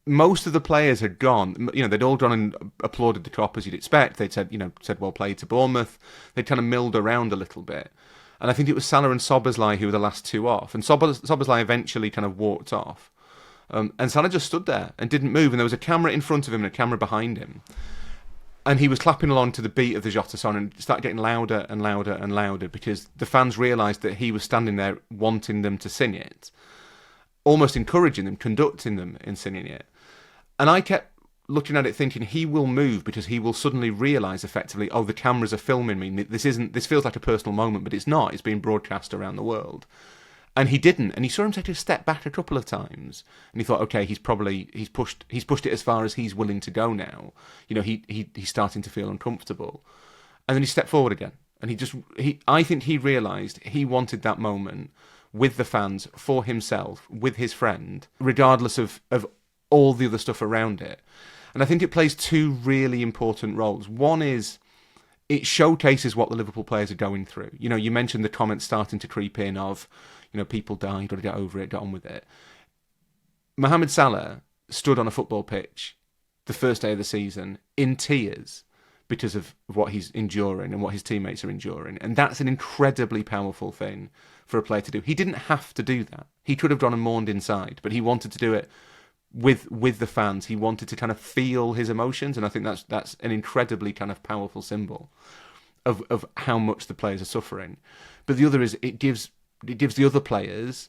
Most of the players had gone. They'd all gone and applauded the Kop as you'd expect. They'd said well played to Bournemouth. They'd kind of milled around a little bit. And I think it was Salah and Szoboszlai who were the last two off. And Szoboszlai eventually kind of walked off. And Salah just stood there and didn't move. And there was a camera in front of him and a camera behind him. And he was clapping along to the beat of the Jota song and started getting louder and louder and louder because the fans realised that he was standing there wanting them to sing it, almost encouraging them, conducting them in singing it. And I kept looking at it thinking he will move because he will suddenly realise effectively, the cameras are filming me. This feels like a personal moment, but it's not. It's being broadcast around the world. And he didn't. And he saw him take a step back a couple of times. And he thought, okay, he's pushed it as far as he's willing to go now. He's starting to feel uncomfortable. And then he stepped forward again. And I think he realised he wanted that moment with the fans, for himself, with his friend, regardless of all the other stuff around it. And I think it plays two really important roles. One is it showcases what the Liverpool players are going through. You mentioned the comments starting to creep in of, people die, got to get over it, get on with it. Mohamed Salah stood on a football pitch the first day of the season in tears because of what he's enduring and what his teammates are enduring. And that's an incredibly powerful thing for a player to do. He didn't have to do that. He could have gone and mourned inside, but he wanted to do it with the fans. He wanted to kind of feel his emotions, and I think that's an incredibly kind of powerful symbol. of how much the players are suffering. But the other is it gives the other players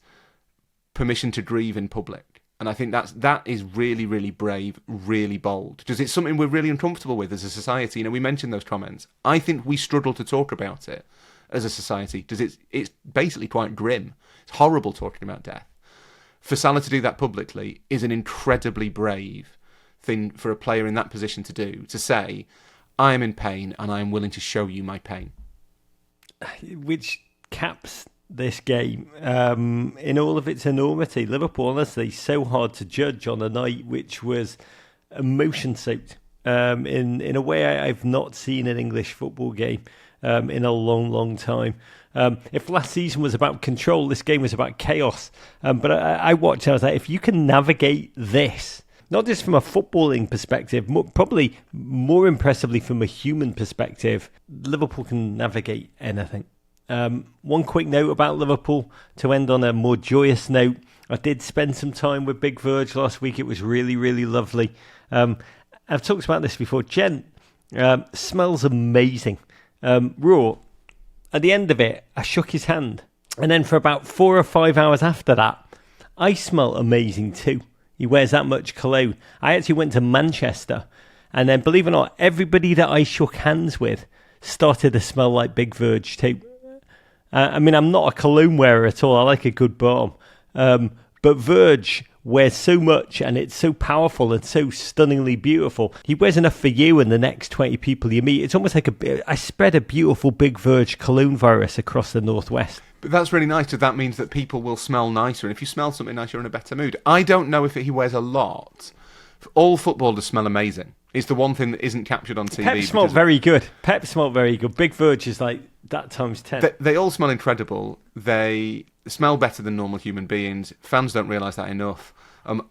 permission to grieve in public. And I think that is really, really brave, really bold, because it's something we're really uncomfortable with as a society. We mentioned those comments. I think we struggle to talk about it as a society because it's basically quite grim. It's horrible talking about death. For Salah to do that publicly is an incredibly brave thing for a player in that position to do, to say, I am in pain and I am willing to show you my pain. Which caps this game in all of its enormity. Liverpool, honestly, so hard to judge on a night which was emotion-soaked in a way I've not seen an English football game in a long, long time. If last season was about control, this game was about chaos. But I watched and I was like, if you can navigate this, not just from a footballing perspective, probably more impressively from a human perspective, Liverpool can navigate anything. One quick note about Liverpool to end on a more joyous note. I did spend some time with Big Verge last week. It was really, really lovely. I've talked about this before. Gent smells amazing. Raw. At the end of it, I shook his hand. And then for about 4 or 5 hours after that, I smell amazing too. He wears that much cologne. I actually went to Manchester. And then, believe it or not, everybody that I shook hands with started to smell like Big Verge too. I'm not a cologne wearer at all. I like a good balm. But Verge wears so much and it's so powerful and so stunningly beautiful. He wears enough for you and the next 20 people you meet. It's almost like I spread a beautiful Big Verge cologne virus across the Northwest. But that's really nice, because that means that people will smell nicer. And if you smell something nice, you're in a better mood. I don't know if he wears a lot. All footballers smell amazing. It's the one thing that isn't captured on TV. Pep smelled very good. Big Verge is like that times 10. They all smell incredible. They smell better than normal human beings. Fans don't realise that enough.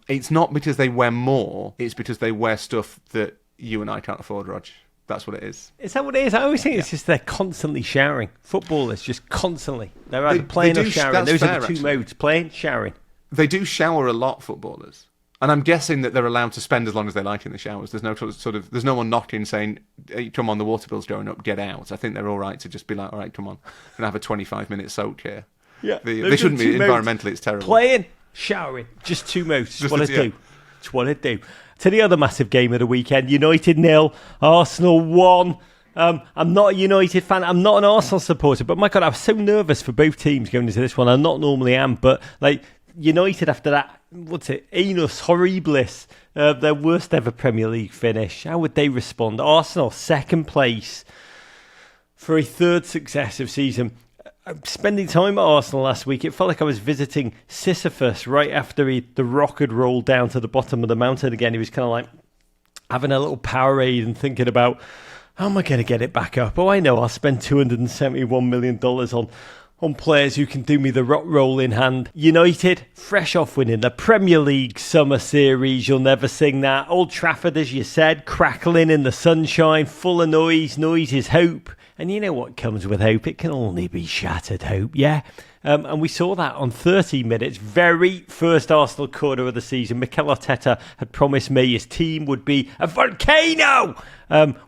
It's not because they wear more. It's because they wear stuff that you and I can't afford, Rog. That's what it is. Is that what it is? I always think it's just they're constantly showering. Footballers just constantly. They're either playing or showering. Those are the two modes: playing, showering. They do shower a lot, footballers. And I'm guessing that they're allowed to spend as long as they like in the showers. There's no there's no one knocking saying, hey, come on, the water bill's going up, get out. I think they're all right to just be like, all right, come on, we're going to have a 25-minute soak here. Yeah, they shouldn't be. Environmentally, it's terrible. Playing, showering, just two modes. It's what I do. It's what I do. To the other massive game of the weekend, United 0, Arsenal 1. I'm not a United fan. I'm not an Arsenal supporter. But my God, I was so nervous for both teams going into this one. I not normally am, but like United after that, Annus Horribilis, their worst ever Premier League finish. How would they respond? Arsenal, second place for a third successive season. Spending time at Arsenal last week, it felt like I was visiting Sisyphus right after the rock had rolled down to the bottom of the mountain again. He was kind of like having a little Powerade and thinking about, how am I going to get it back up? Oh, I know, I'll spend $271 million on players who can do me the rock roll in hand. United, fresh off winning the Premier League Summer Series. You'll never sing that. Old Trafford, as you said, crackling in the sunshine, full of noise. Noise is hope. And you know what comes with hope? It can only be shattered hope, yeah? And we saw that on 30 minutes. Very first Arsenal quarter of the season. Mikel Arteta had promised me his team would be a volcano.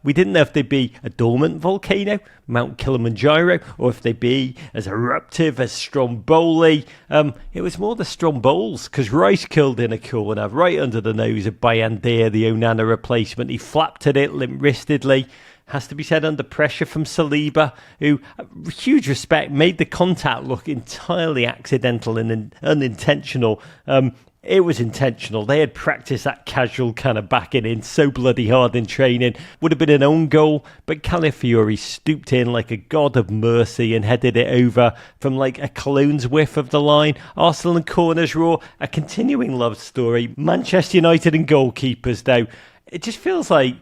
We didn't know if they'd be a dormant volcano, Mount Kilimanjaro, or if they'd be as eruptive as Stromboli. It was more the Strombols, because Rice curled in a corner right under the nose of Bayandir, the Onana replacement. He flapped at it limp-wristedly. Has to be said, under pressure from Saliba, who, huge respect, made the contact look entirely accidental and unintentional. It was intentional. They had practiced that casual kind of backing in so bloody hard in training. Would have been an own goal, but Calafiori stooped in like a god of mercy and headed it over from like a cologne's whiff of the line. Arsenal and corners raw, a continuing love story. Manchester United and goalkeepers, though, it just feels like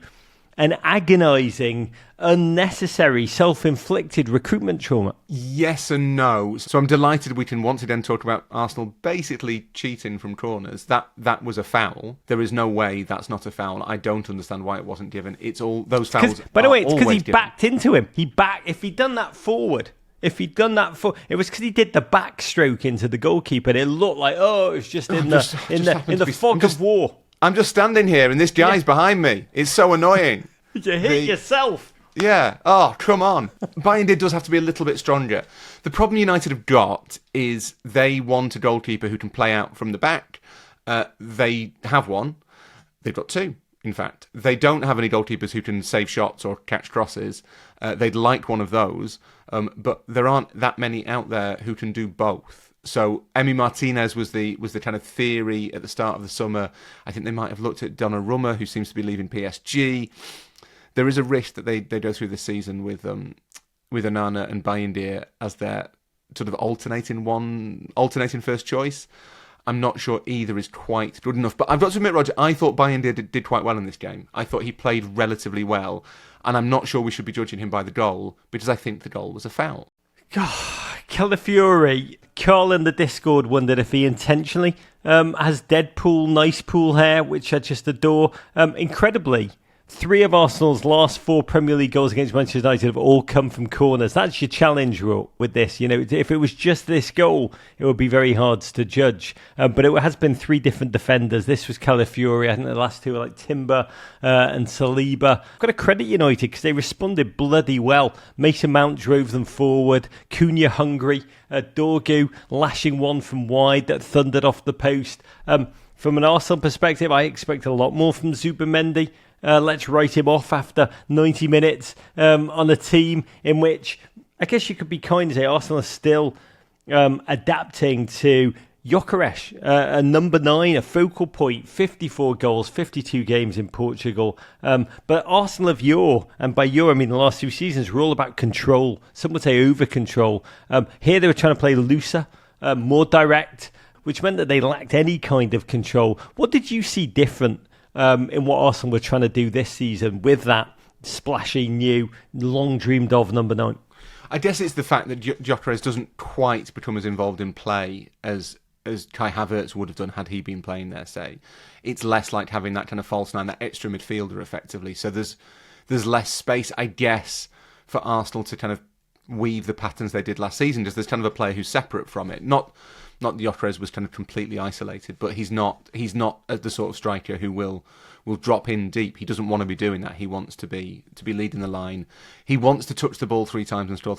an agonising, unnecessary, self-inflicted recruitment trauma. Yes and no. So I'm delighted we can once again talk about Arsenal basically cheating from corners. That was a foul. There is no way that's not a foul. I don't understand why it wasn't given. It's all those fouls. By the way, it's because he backed into him. If he'd done that forward. It was because he did the backstroke into the goalkeeper. And it looked like it was just in the fog of war. I'm just standing here and this guy's behind me. It's so annoying. You hit yourself. Yeah. Oh, come on. Bayern does have to be a little bit stronger. The problem United have got is they want a goalkeeper who can play out from the back. They have one. They've got two, in fact. They don't have any goalkeepers who can save shots or catch crosses. They'd like one of those, but there aren't that many out there who can do both. So Emi Martinez was the kind of theory at the start of the summer. I think they might have looked at Donnarumma, who seems to be leaving PSG. There is a risk that they go through this season with Onana and Bayindir as their sort of alternating first choice. I'm not sure either is quite good enough. But I've got to admit, Roger, I thought Bayindir did quite well in this game. I thought he played relatively well. And I'm not sure we should be judging him by the goal, because I think the goal was a foul. Calafiori, Carl in the Discord wondered if he intentionally has Deadpool, nice pool hair, which I just adore. Incredibly, 3 of Arsenal's last 4 Premier League goals against Manchester United have all come from corners. That's your challenge with this. You know, if it was just this goal, it would be very hard to judge. But it has been 3 different defenders. This was Calafiori. I think the last 2 were like Timber and Saliba. I've got to credit United because they responded bloody well. Mason Mount drove them forward. Cunha hungry. Dorgu lashing one from wide that thundered off the post. From an Arsenal perspective, I expect a lot more from Zubimendi. Let's write him off after 90 minutes on a team in which I guess you could be kind and say Arsenal are still adapting to Gyökeres, a number 9, a focal point, 54 goals, 52 games in Portugal. But Arsenal of yore, and by yore I mean the last 2 seasons, were all about control. Some would say over control. Here they were trying to play looser, more direct, which meant that they lacked any kind of control. What did you see different in what Arsenal were trying to do this season with that splashy, new, long dreamed of number 9? I guess it's the fact that Gyökeres doesn't quite become as involved in play as Kai Havertz would have done had he been playing there, say. It's less like having that kind of false 9, that extra midfielder effectively. So there's less space, I guess, for Arsenal to kind of weave the patterns they did last season, because there's kind of a player who's separate from it. Not Gyökeres was kind of completely isolated, but he's not the sort of striker who will drop in deep. He doesn't want to be doing that. He wants to be leading the line. He wants to touch the ball 3 times and score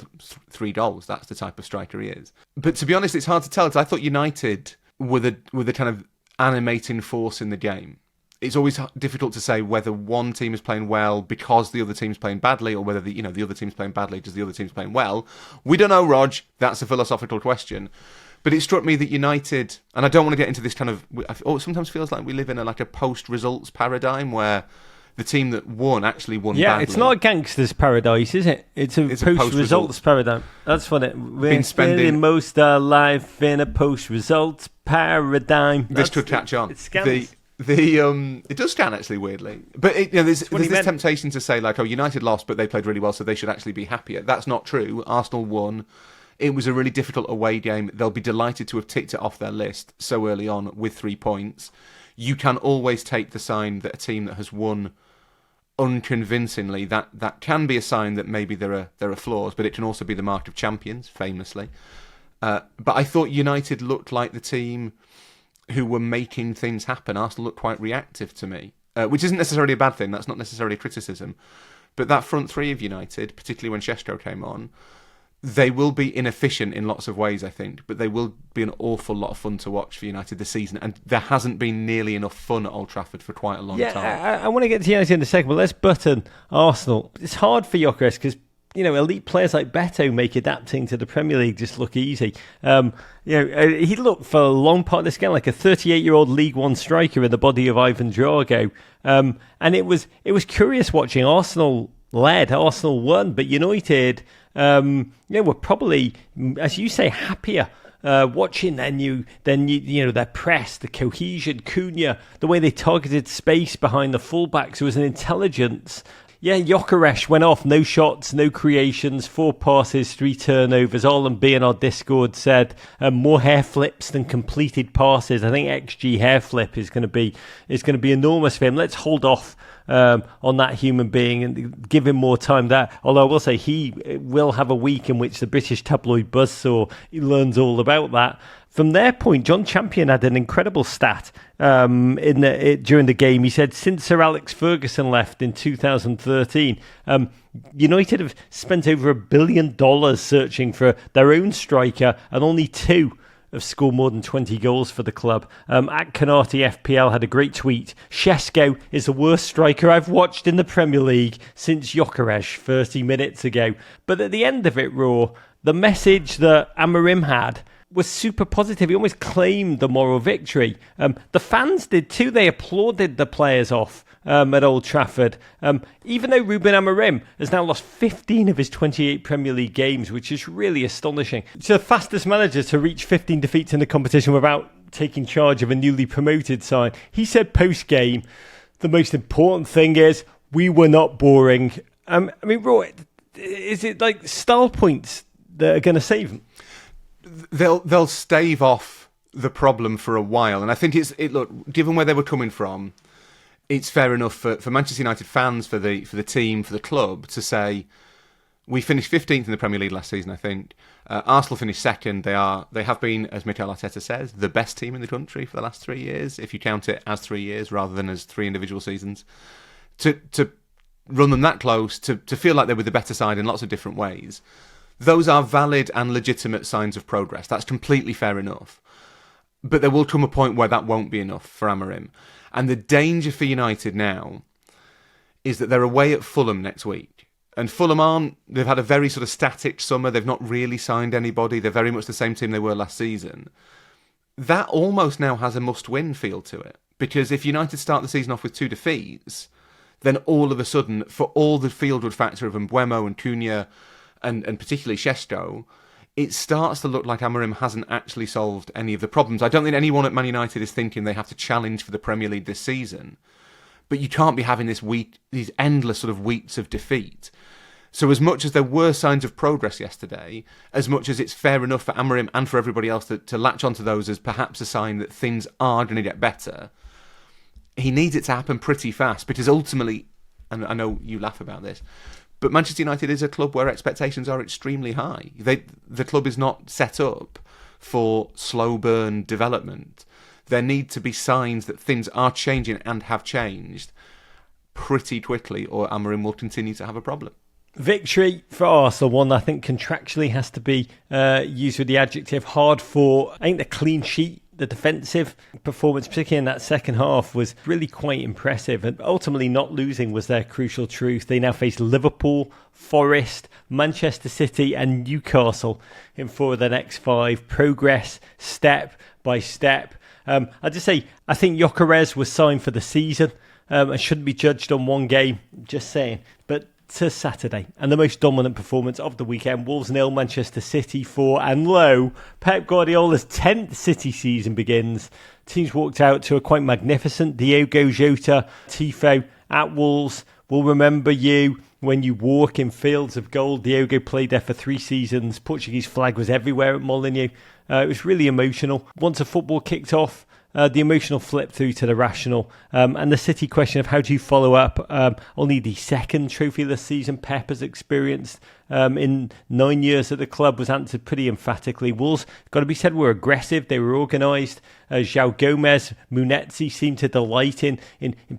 3 goals. That's the type of striker he is. But to be honest, it's hard to tell, because I thought United were the kind of animating force in the game. It's always difficult to say whether one team is playing well because the other team's playing badly, or whether the other team's playing badly because the other team's playing well. We don't know, Rog. That's a philosophical question. But it struck me that United, and I don't want to get into this kind of, it sometimes feels like we live in a post-results paradigm where the team that won actually won badly. Yeah, it's not a gangster's paradise, is it? It's a post-results paradigm. That's what we're spending most of our life in a post-results paradigm. This could catch on. It scans. It does scan actually, weirdly. But there's this temptation to say like, oh, United lost, but they played really well, so they should actually be happier. That's not true. Arsenal won. It was a really difficult away game. They'll be delighted to have ticked it off their list so early on with 3 points. You can always take the sign that a team that has won unconvincingly, that can be a sign that maybe there are flaws, but it can also be the mark of champions, famously. But I thought United looked like the team who were making things happen. Arsenal looked quite reactive to me, which isn't necessarily a bad thing. That's not necessarily a criticism. But that front 3 of United, particularly when Šeško came on, they will be inefficient in lots of ways, I think, but they will be an awful lot of fun to watch for United this season. And there hasn't been nearly enough fun at Old Trafford for quite a long time. I want to get to United in a second, but let's button Arsenal. It's hard for Gyökeres because elite players like Beto make adapting to the Premier League just look easy. He looked for a long part of this game like a 38-year-old League One striker in the body of Ivan Drago. And it was curious watching. Arsenal led, Arsenal won, but United were probably, as you say, happier watching their press, the cohesion, Cunha, the way they targeted space behind the fullbacks. There was an intelligence. Yeah, Gyökeres went off, no shots, no creations, 4 passes, 3 turnovers. Arlen B in our Discord said more hair flips than completed passes. I think XG hair flip is going to be enormous for him. Let's hold off on that human being and give him more time there. Although I will say he will have a week in which the British tabloid buzzsaw learns all about that. From their point, John Champion had an incredible stat during the game. He said, since Sir Alex Ferguson left in 2013, United have spent over $1 billion searching for their own striker, and only 2 have scored more than 20 goals for the club. At Canati FPL had a great tweet. Šeško is the worst striker I've watched in the Premier League since Gyökeres 30 minutes ago. But at the end of it, Raw, the message that Amorim had was super positive. He almost claimed the moral victory. The fans did too. They applauded the players off at Old Trafford. Even though Ruben Amorim has now lost 15 of his 28 Premier League games, which is really astonishing. It's the fastest manager to reach 15 defeats in the competition without taking charge of a newly promoted side. He said post-game, the most important thing is we were not boring. Roy, is it like style points that are going to save them? They'll stave off the problem for a while, and I think look, given where they were coming from, it's fair enough for Manchester United fans, for the team, for the club to say we finished 15th in the Premier League last season. I think Arsenal finished second. They have been, as Mikel Arteta says, the best team in the country for the last 3 years, if you count it as 3 years rather than as 3 individual seasons. To run them that close, to feel like they were the better side in lots of different ways. Those are valid and legitimate signs of progress. That's completely fair enough. But there will come a point where that won't be enough for Amorim. And the danger for United now is that they're away at Fulham next week. And Fulham they've had a very sort of static summer. They've not really signed anybody. They're very much the same team they were last season. That almost now has a must-win feel to it. Because if United start the season off with 2 defeats, then all of a sudden, for all the fieldwood factor of Mbeumo and Cunha, and particularly Šeško, it starts to look like Amorim hasn't actually solved any of the problems. I don't think anyone at Man United is thinking they have to challenge for the Premier League this season. But you can't be having these endless sort of weeks of defeat. So as much as there were signs of progress yesterday, as much as it's fair enough for Amorim and for everybody else to latch onto those as perhaps a sign that things are going to get better, he needs it to happen pretty fast, because ultimately, and I know you laugh about this, but Manchester United is a club where expectations are extremely high. The club is not set up for slow burn development. There need to be signs that things are changing and have changed pretty quickly, or Amorim will continue to have a problem. Victory for Arsenal, one I think contractually has to be used with the adjective hard fought. I think the clean sheet, the defensive performance, particularly in that second half, was really quite impressive. And ultimately not losing was their crucial truth. They now face Liverpool, Forest, Manchester City and Newcastle in 4 of the next 5. Progress step by step. I just say, I think Gyökeres was signed for the season and shouldn't be judged on one game, just saying. But to Saturday, and the most dominant performance of the weekend, Wolves 0, Manchester City 4, and lo, Pep Guardiola's 10th City season begins. Teams walked out to a quite magnificent Diogo Jota tifo at Wolves. We'll remember you when you walk in fields of gold. Diogo played there for 3 seasons. Portuguese flag was everywhere at Molineux. It was really emotional. Once the football kicked off, the emotional flip through to the rational, and the City question of how do you follow up only the second trophyless season Pep has experienced in 9 years at the club was answered pretty emphatically. Wolves, got to be said, were aggressive. They were organised. João Gomez, Munetzi seemed to delight in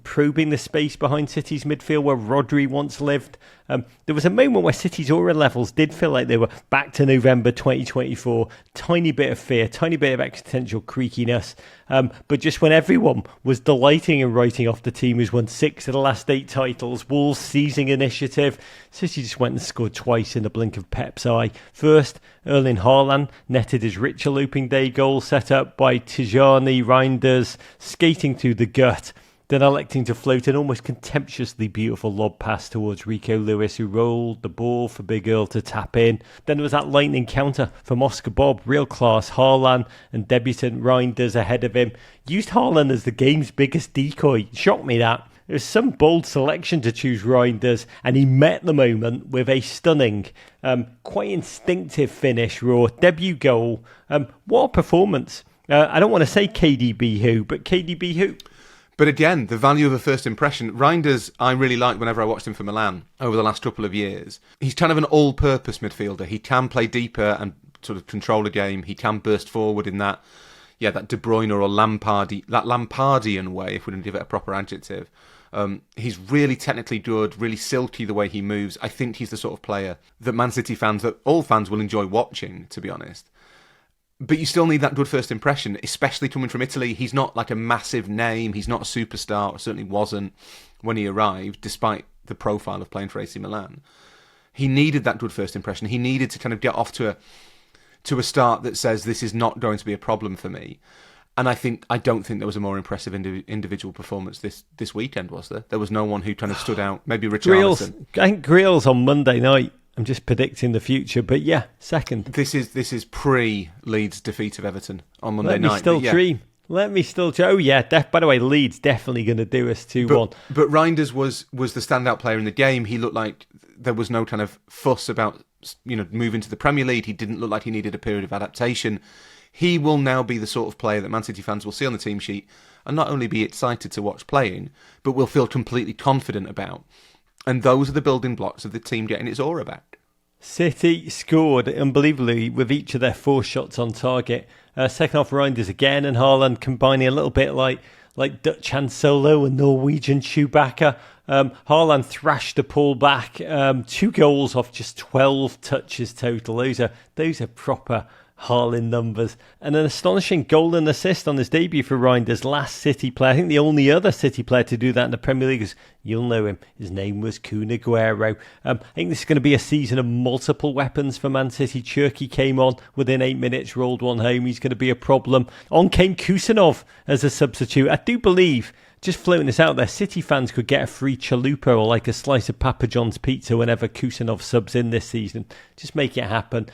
probing the space behind City's midfield where Rodri once lived. There was a moment where City's aura levels did feel like they were back to November 2024. Tiny bit of fear, tiny bit of existential creakiness. But just when everyone was delighting and writing off the team who's won 6 of the last 8 titles, Wolves seizing initiative, City just went and scored twice in the blink of Pep's eye. First, Erling Haaland netted his Richard opening day goal set up by Tijani Reinders, skating through the gut, then electing to float an almost contemptuously beautiful lob pass towards Rico Lewis, who rolled the ball for Big Earl to tap in. Then there was that lightning counter from Oscar Bob, real class. Haaland and debutant Reinders ahead of him. Used Haaland as the game's biggest decoy. Shocked me that. It was some bold selection to choose Reinders, and he met the moment with a stunning, quite instinctive finish, raw debut goal. What a performance. I don't want to say KDB who, but KDB who? But again, the value of a first impression. Reinders, I really liked whenever I watched him for Milan over the last couple of years. He's kind of an all-purpose midfielder. He can play deeper and sort of control a game. He can burst forward in that De Bruyne or Lampardian way, if we don't give it a proper adjective. He's really technically good, really silky the way he moves. I think he's the sort of player that Man City fans, that all fans will enjoy watching, to be honest. But you still need that good first impression, especially coming from Italy. He's not like a massive name. He's not a superstar, or certainly wasn't when he arrived, despite the profile of playing for AC Milan. He needed that good first impression. He needed to kind of get off to a start that says, this is not going to be a problem for me. And I don't think there was a more impressive individual performance this weekend, was there? There was no one who kind of stood out. Maybe Richarlison. I think Grealish on Monday night. I'm just predicting the future, but yeah, second. This is pre-Leeds defeat of Everton on Monday night. Let me still dream. Let me still... Oh, yeah. By the way, Leeds definitely going to do us 2-1. But Reinders was the standout player in the game. He looked like there was no kind of fuss about moving to the Premier League. He didn't look like he needed a period of adaptation. He will now be the sort of player that Man City fans will see on the team sheet and not only be excited to watch playing, but will feel completely confident about. And those are the building blocks of the team getting its aura back. City scored unbelievably with each of their 4 shots on target. Second half Reinders again, and Haaland combining a little bit like Dutch Han Solo and Norwegian Chewbacca. Haaland thrashed the pull back. 2 goals off just 12 touches total. Those are proper Haaland numbers. And an astonishing goal and assist on his debut for Reinders, last City player. I think the only other City player to do that in the Premier League is, you'll know him, his name was Kun Aguero. I think this is going to be a season of multiple weapons for Man City. Cherki came on within 8 minutes, rolled one home. He's going to be a problem. On came Kusanov as a substitute. I do believe, just floating this out there, City fans could get a free chalupa or like a slice of Papa John's pizza whenever Kusanov subs in this season. Just make it happen.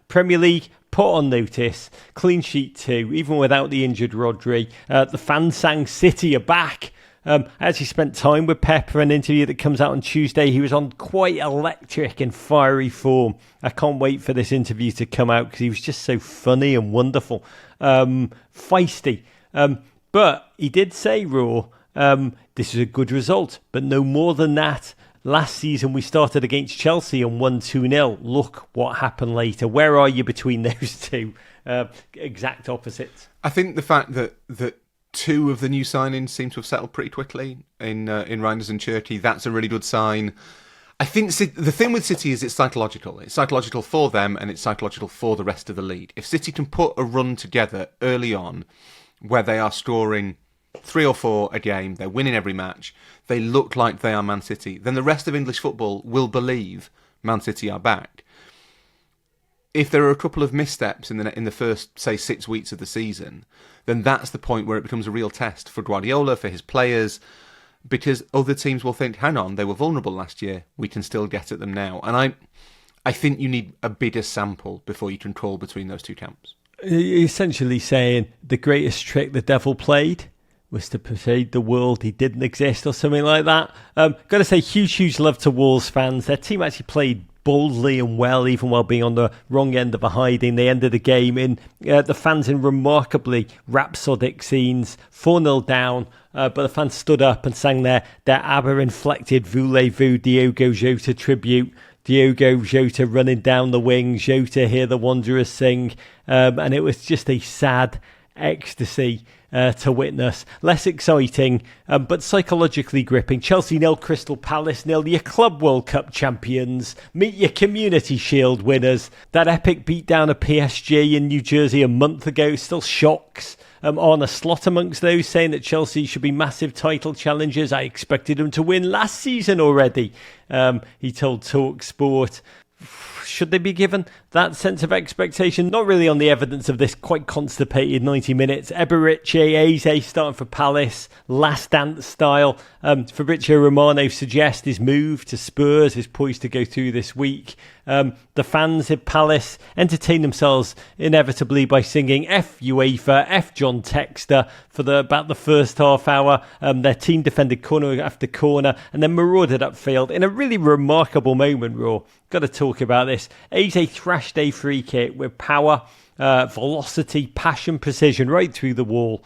Premier League, put on notice, clean sheet 2, even without the injured Rodri. The fans sang City are back. I actually spent time with Pep for an interview that comes out on Tuesday. He was on quite electric and fiery form. I can't wait for this interview to come out because he was just so funny and wonderful. Feisty. But he did say, Raw, this is a good result, but no more than that. Last season, we started against Chelsea and won 2-0. Look what happened later. Where are you between those two exact opposites? I think the fact that 2 of the new signings seem to have settled pretty quickly in Reinders and Cherki, that's a really good sign. I think the thing with City is it's psychological. It's psychological for them and it's psychological for the rest of the league. If City can put a run together early on where they are scoring 3 or 4 a game, they're winning every match, they look like they are Man City, then the rest of English football will believe Man City are back. If there are a couple of missteps in the first, say, 6 weeks of the season, then that's the point where it becomes a real test for Guardiola, for his players, because other teams will think, hang on, they were vulnerable last year, we can still get at them now. And I think you need a bigger sample before you can call between those 2 camps. You're essentially saying the greatest trick the devil played was to persuade the world he didn't exist or something like that. Got to say, huge love to Wolves fans. Their team actually played boldly and well, even while being on the wrong end of a hiding. They ended the game in the fans in remarkably rhapsodic scenes, 4-0 down, but the fans stood up and sang their ABBA-inflected Voulez-vous Diogo Jota tribute. Diogo Jota running down the wing, Jota hear the Wanderers sing, and it was just a sad ecstasy to witness. Less exciting, but psychologically gripping. Chelsea 0, Crystal Palace 0. Your Club World Cup champions meet your Community Shield winners. That epic beatdown of PSG in New Jersey a month ago still shocks. Arne Slot amongst those saying that Chelsea should be massive title challengers. I expected them to win last season already. He told TalkSport. Should they be given that sense of expectation? Not really on the evidence of this quite constipated 90 minutes. Eberechi Eze starting for Palace, last dance style. Fabrizio Romano suggests his move to Spurs is poised to go through this week. The fans at Palace entertain themselves inevitably by singing F UEFA, F John Textor for about the first half hour. Their team defended corner after corner and then marauded upfield in a really remarkable moment, Raw. Got to talk about this. Eze thrashed a free kick with power, velocity, passion, precision right through the wall.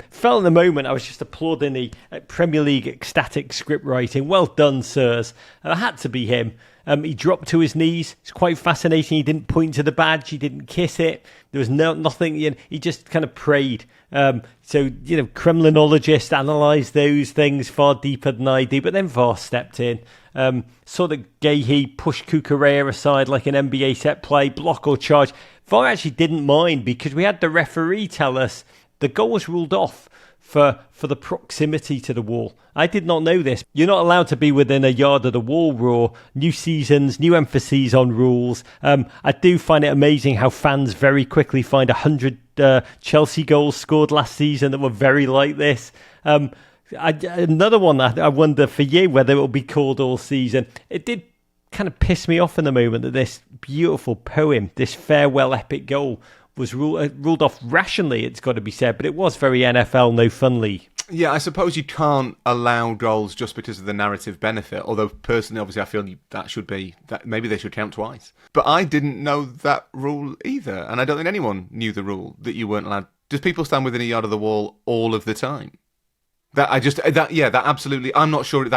Felt in the moment I was just applauding the Premier League ecstatic script writing. Well done, sirs. It had to be him. He dropped to his knees. It's quite fascinating. He didn't point to the badge. He didn't kiss it. There was nothing. He just kind of prayed. So, Kremlinologists analysed those things far deeper than I do. But then VAR stepped in. Saw that Gahey pushed Kukurea aside like an NBA set play, block or charge. VAR actually didn't mind because we had the referee tell us the goal was ruled off for the proximity to the wall. I did not know this. You're not allowed to be within a yard of the wall, Raw. New seasons, new emphases on rules. I do find it amazing how fans very quickly find 100 Chelsea goals scored last season that were very like this. Another one that I wonder for you whether it will be called all season. It did kind of piss me off in the moment that this beautiful poem, this farewell epic goal, was ruled off rationally, it's got to be said, but it was very NFL no fun league. Yeah, I suppose you can't allow goals just because of the narrative benefit, although personally, obviously, I feel that should be, that maybe they should count twice. But I didn't know that rule either, and I don't think anyone knew the rule that you weren't allowed. Does people stand within a yard of the wall all of the time? That absolutely, I'm not sure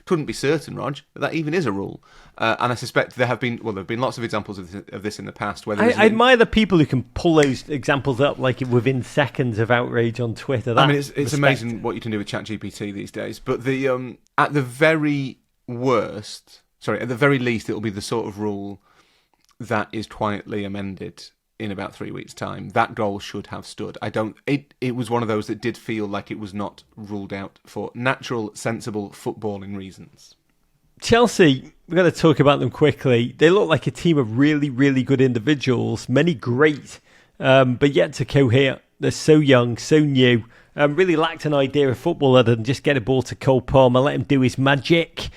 couldn't be certain, Rog, that even is a rule. And I suspect there have been lots of examples of this in the past. Where I admire the people who can pull those examples up like within seconds of outrage on Twitter. It's amazing what you can do with ChatGPT these days. But at the very least, it will be the sort of rule that is quietly amended in about 3 weeks' time. That goal should have stood. It was one of those that did feel like it was not ruled out for natural, sensible footballing reasons. Chelsea, we've got to talk about them quickly. They look like a team of really, really good individuals, many great, but yet to cohere. They're so young, so new. Really lacked an idea of football other than just get a ball to Cole Palmer, let him do his magic.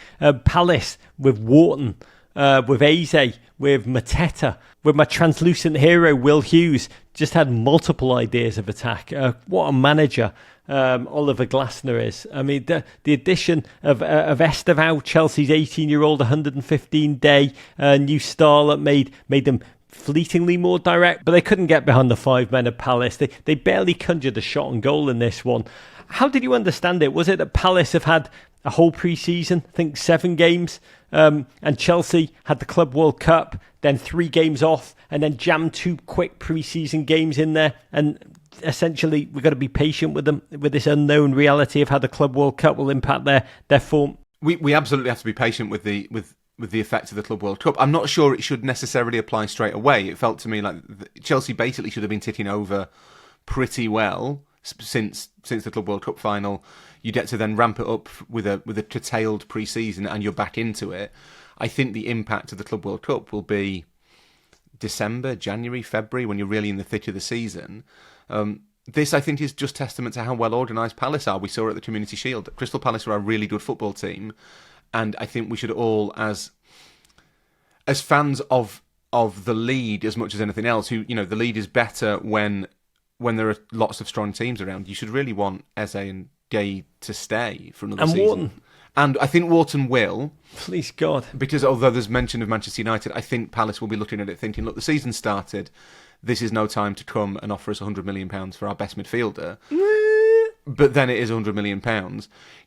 Palace with Wharton, with Eze, with Mateta, with my translucent hero, Will Hughes, just had multiple ideas of attack. What a manager Oliver Glasner is. I mean, the addition of Estevao, Chelsea's 18-year-old, 115-day new starlet, made them fleetingly more direct, but they couldn't get behind the five men of Palace. They barely conjured a shot on goal in this one. How did you understand it? Was it that Palace have had a whole pre-season, I think 7 games, and Chelsea had the Club World Cup, then 3 games off, and then jammed 2 quick pre-season games in there, and essentially we've got to be patient with them, with this unknown reality of how the Club World Cup will impact their form? We absolutely have to be patient with the effect of the Club World Cup. I'm not sure it should necessarily apply straight away. It felt to me like Chelsea basically should have been ticking over pretty well since the Club World Cup final. You get to then ramp it up with a curtailed pre-season and you're back into it. I think the impact of the Club World Cup will be December, January, February, when you're really in the thick of the season. This, I think, is just testament to how well organised Palace are. We saw it at the Community Shield. Crystal Palace are a really good football team, and I think we should all, as fans of the league as much as anything else, the league is better when there are lots of strong teams around. You should really want Eze and Gay to stay for another season. Wharton. And I think Wharton will. Please God. Because although there's mention of Manchester United, I think Palace will be looking at it thinking, look, the season started. This is no time to come and offer us £100 million for our best midfielder. But then it is £100 million.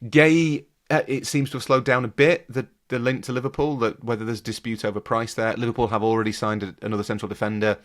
Gay, it seems to have slowed down a bit, the link to Liverpool, that whether there's dispute over price there. Liverpool have already signed another central defender.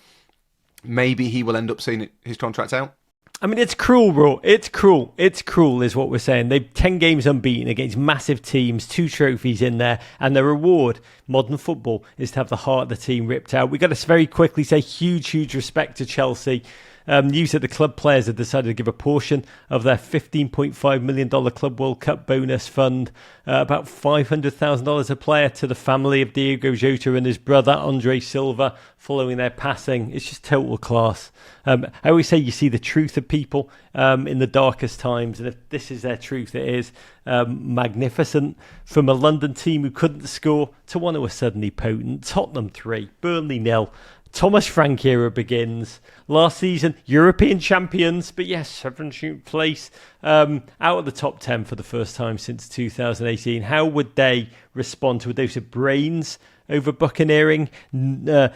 Maybe he will end up seeing his contract out. I mean, it's cruel, bro. It's cruel. It's cruel is what we're saying. They've 10 games unbeaten against massive teams, 2 trophies in there, and the reward, modern football, is to have the heart of the team ripped out. We've got to very quickly say huge respect to Chelsea. News that the club players have decided to give a portion of their $15.5 million Club World Cup bonus fund, about $500,000 a player, to the family of Diogo Jota and his brother, Andre Silva, following their passing. It's just total class. I always say you see the truth of people in the darkest times, and if this is their truth, it is magnificent. From a London team who couldn't score to one who was suddenly potent. Tottenham 3, Burnley 0. Thomas Frank era begins. Last season, European champions, but yes, 17th place, out of the top 10 for the first time since 2018. How would they respond to a dose of brains, over buccaneering, nous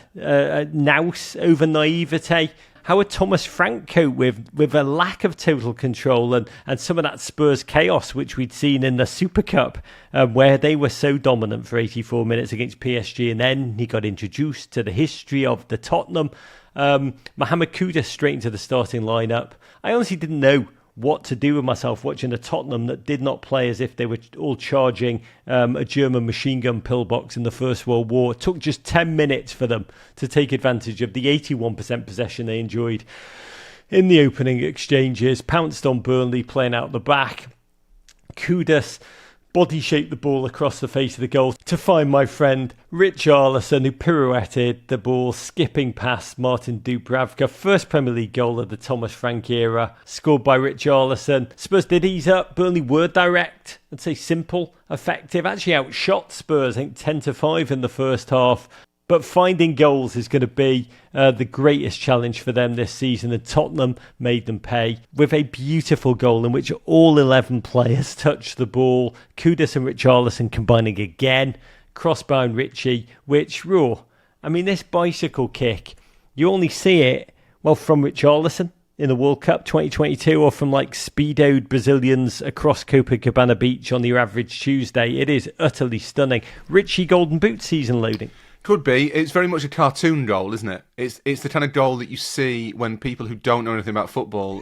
over naivete? How would Thomas Frank cope with a lack of total control and some of that Spurs chaos which we'd seen in the Super Cup, where they were so dominant for 84 minutes against PSG, and then he got introduced to the history of the Tottenham. Mohamed Kudus straight into the starting lineup. I honestly didn't know what to do with myself watching a Tottenham that did not play as if they were all charging a German machine gun pillbox in the First World War. It took just 10 minutes for them to take advantage of the 81% possession they enjoyed in the opening exchanges, pounced on Burnley playing out the back. Kudus body-shaped the ball across the face of the goal to find my friend Richarlison, who pirouetted the ball, skipping past Martin Dubravka. First Premier League goal of the Thomas Frank era, scored by Richarlison. Spurs did ease up. Burnley were direct, I'd say simple, effective. Actually outshot Spurs, I think 10-5 in the first half. But finding goals is going to be the greatest challenge for them this season. And Tottenham made them pay with a beautiful goal in which all 11 players touched the ball. Kudus and Richarlison combining again. Crossbound Richie, which, this bicycle kick, you only see it, from Richarlison in the World Cup 2022 or from speedoed Brazilians across Copacabana Beach on your average Tuesday. It is utterly stunning. Richie Golden Boot season loading. Could be. It's very much a cartoon goal, isn't it? It's the kind of goal that you see when people who don't know anything about football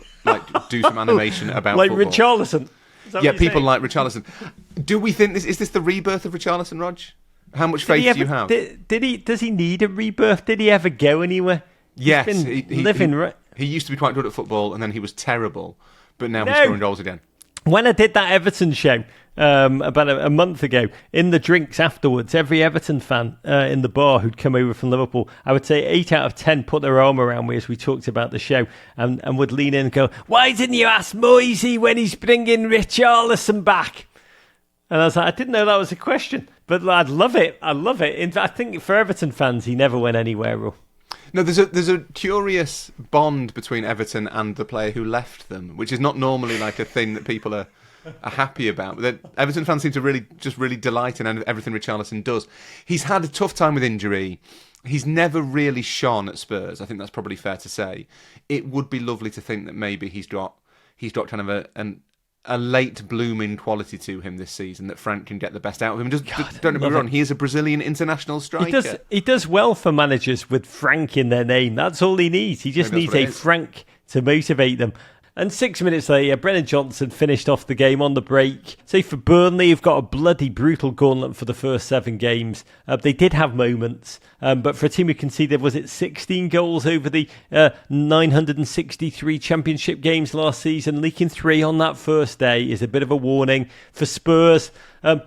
do some animation about football. Like Richarlison. Yeah, people like Richarlison. Do we think is this the rebirth of Richarlison, Rog? How much faith do you have? Does he need a rebirth? Did he ever go anywhere? Yes, he used to be quite good at football, and then he was terrible. But now he's scoring goals again. When I did that Everton show about a month ago, in the drinks afterwards, every Everton fan in the bar who'd come over from Liverpool, I would say 8 out of 10 put their arm around me as we talked about the show and would lean in and go, "Why didn't you ask Moisey when he's bringing Richarlison back?" And I was like, I didn't know that was a question, but I'd love it. I love it. I think for Everton fans, he never went anywhere, Ro. No, there's a curious bond between Everton and the player who left them, which is not normally a thing that people are happy about. But Everton fans seem to really delight in everything Richarlison does. He's had a tough time with injury. He's never really shone at Spurs. I think that's probably fair to say. It would be lovely to think that maybe he's got kind of a late blooming quality to him this season, that Frank can get the best out of him. Don't get me wrong, he is a Brazilian international striker. He does well for managers with Frank in their name. That's all he needs. He just needs a Frank to motivate them. And 6 minutes later, Brennan Johnson finished off the game on the break. So for Burnley, you've got a bloody brutal gauntlet for the first 7 games. They did have moments, but for a team who conceded, 16 goals over the 963 championship games last season, leaking 3 on that first day is a bit of a warning. For Spurs,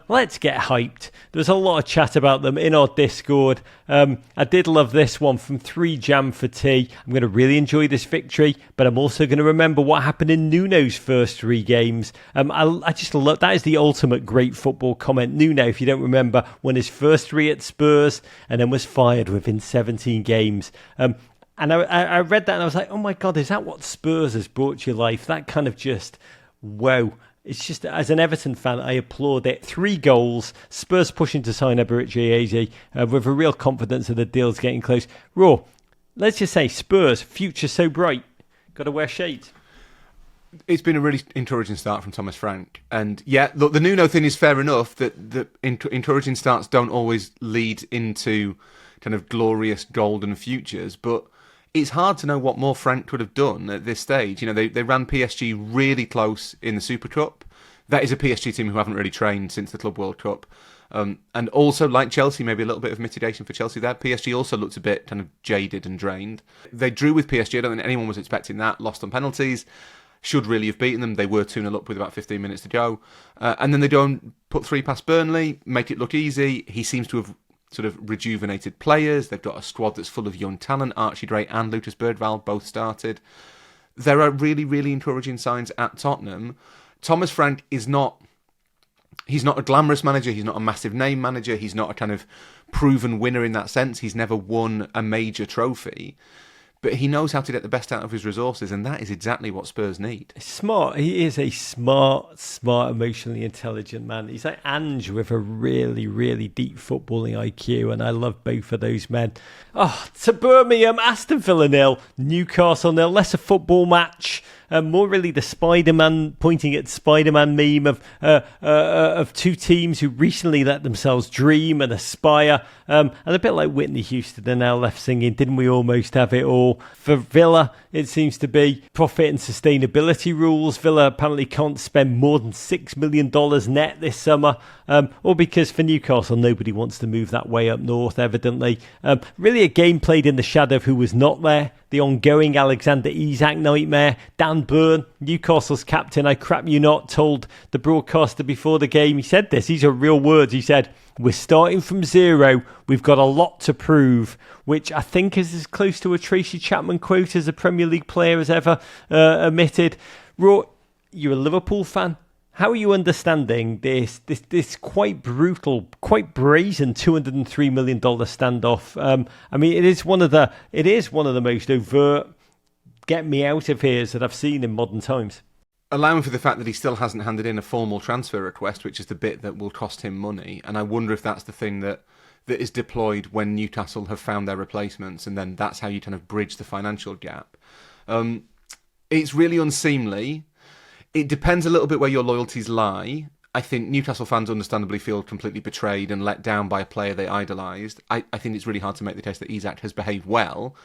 let's get hyped. There's a lot of chat about them in our Discord. I did love this one from 3 Jam for Tea. I'm going to really enjoy this victory, but I'm also going to remember what happened in Nuno's first 3 games. I just love that. Is the ultimate great football comment. Nuno, if you don't remember, won his first 3 at Spurs and then was fired within 17 games. And I read that and I was like, oh my God, is that what Spurs has brought to your life? That kind of just, wow. It's just, as an Everton fan, I applaud it. 3 goals, Spurs pushing to sign Eberechi with a real confidence that the deal's getting close. Raw, let's just say Spurs, future so bright. Got to wear shades. It's been a really encouraging start from Thomas Frank. And yeah, look, the Nuno thing is fair enough, that the encouraging starts don't always lead into kind of glorious golden futures, but it's hard to know what more Frank would have done at this stage. You know, they ran PSG really close in the Super Cup. That is a PSG team who haven't really trained since the Club World Cup. And also, like Chelsea, maybe a little bit of mitigation for Chelsea there. PSG also looked a bit kind of jaded and drained. They drew with PSG. I don't think anyone was expecting that. Lost on penalties. Should really have beaten them. They were 2-0 up with about 15 minutes to go. And then they don't put 3 past Burnley, make it look easy. He seems to have sort of rejuvenated players. They've got a squad that's full of young talent. Archie Drake and Lucas Birdval both started. There are really, really encouraging signs at Tottenham. Thomas Frank is not... He's not a glamorous manager. He's not a massive name manager. He's not a kind of proven winner in that sense. He's never won a major trophy. but he knows how to get the best out of his resources, and that is exactly what Spurs need. Smart. He is a smart, emotionally intelligent man. He's like Ange with a really, really deep footballing IQ, and I love both of those men. Oh, to Birmingham, Aston Villa 0, Newcastle 0. Less a football match. More really the Spider-Man, pointing at Spider-Man meme of two teams who recently let themselves dream and aspire. And a bit like Whitney Houston are now left singing, didn't we almost have it all? For Villa, it seems to be profit and sustainability rules. Villa apparently can't spend more than $6 million net this summer. Or because for Newcastle, nobody wants to move that way up north, evidently. Really a game played in the shadow of who was not there. The ongoing Alexander Isak nightmare. Dan Burn, Newcastle's captain, I crap you not, told the broadcaster before the game. He said this, these are real words. He said, "We're starting from zero. We've got a lot to prove," which I think is as close to a Tracy Chapman quote as a Premier League player has ever admitted. Roy, you're a Liverpool fan. How are you understanding this quite brutal, quite brazen $203 million standoff? I mean, it is one of the most overt get me out of here's that I've seen in modern times. Allowing for the fact that he still hasn't handed in a formal transfer request, which is the bit that will cost him money, and I wonder if that's the thing that is deployed when Newcastle have found their replacements, and then that's how you kind of bridge the financial gap. It's really unseemly. It depends a little bit where your loyalties lie. I think Newcastle fans understandably feel completely betrayed and let down by a player they idolised. I think it's really hard to make the case that Isak has behaved well.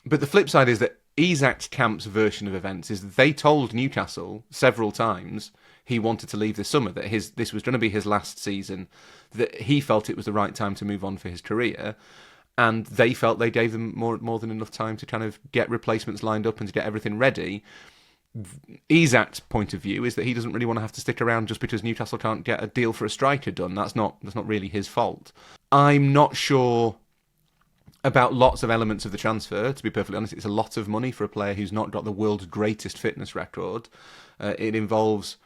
But the flip side is that Isak's camp's version of events is that they told Newcastle several times he wanted to leave this summer, that this was going to be his last season, that he felt it was the right time to move on for his career. And they felt they gave them more than enough time to kind of get replacements lined up and to get everything ready. Isak's point of view is that he doesn't really want to have to stick around just because Newcastle can't get a deal for a striker done. That's not really his fault. I'm not sure about lots of elements of the transfer, to be perfectly honest. It's a lot of money for a player who's not got the world's greatest fitness record. It involves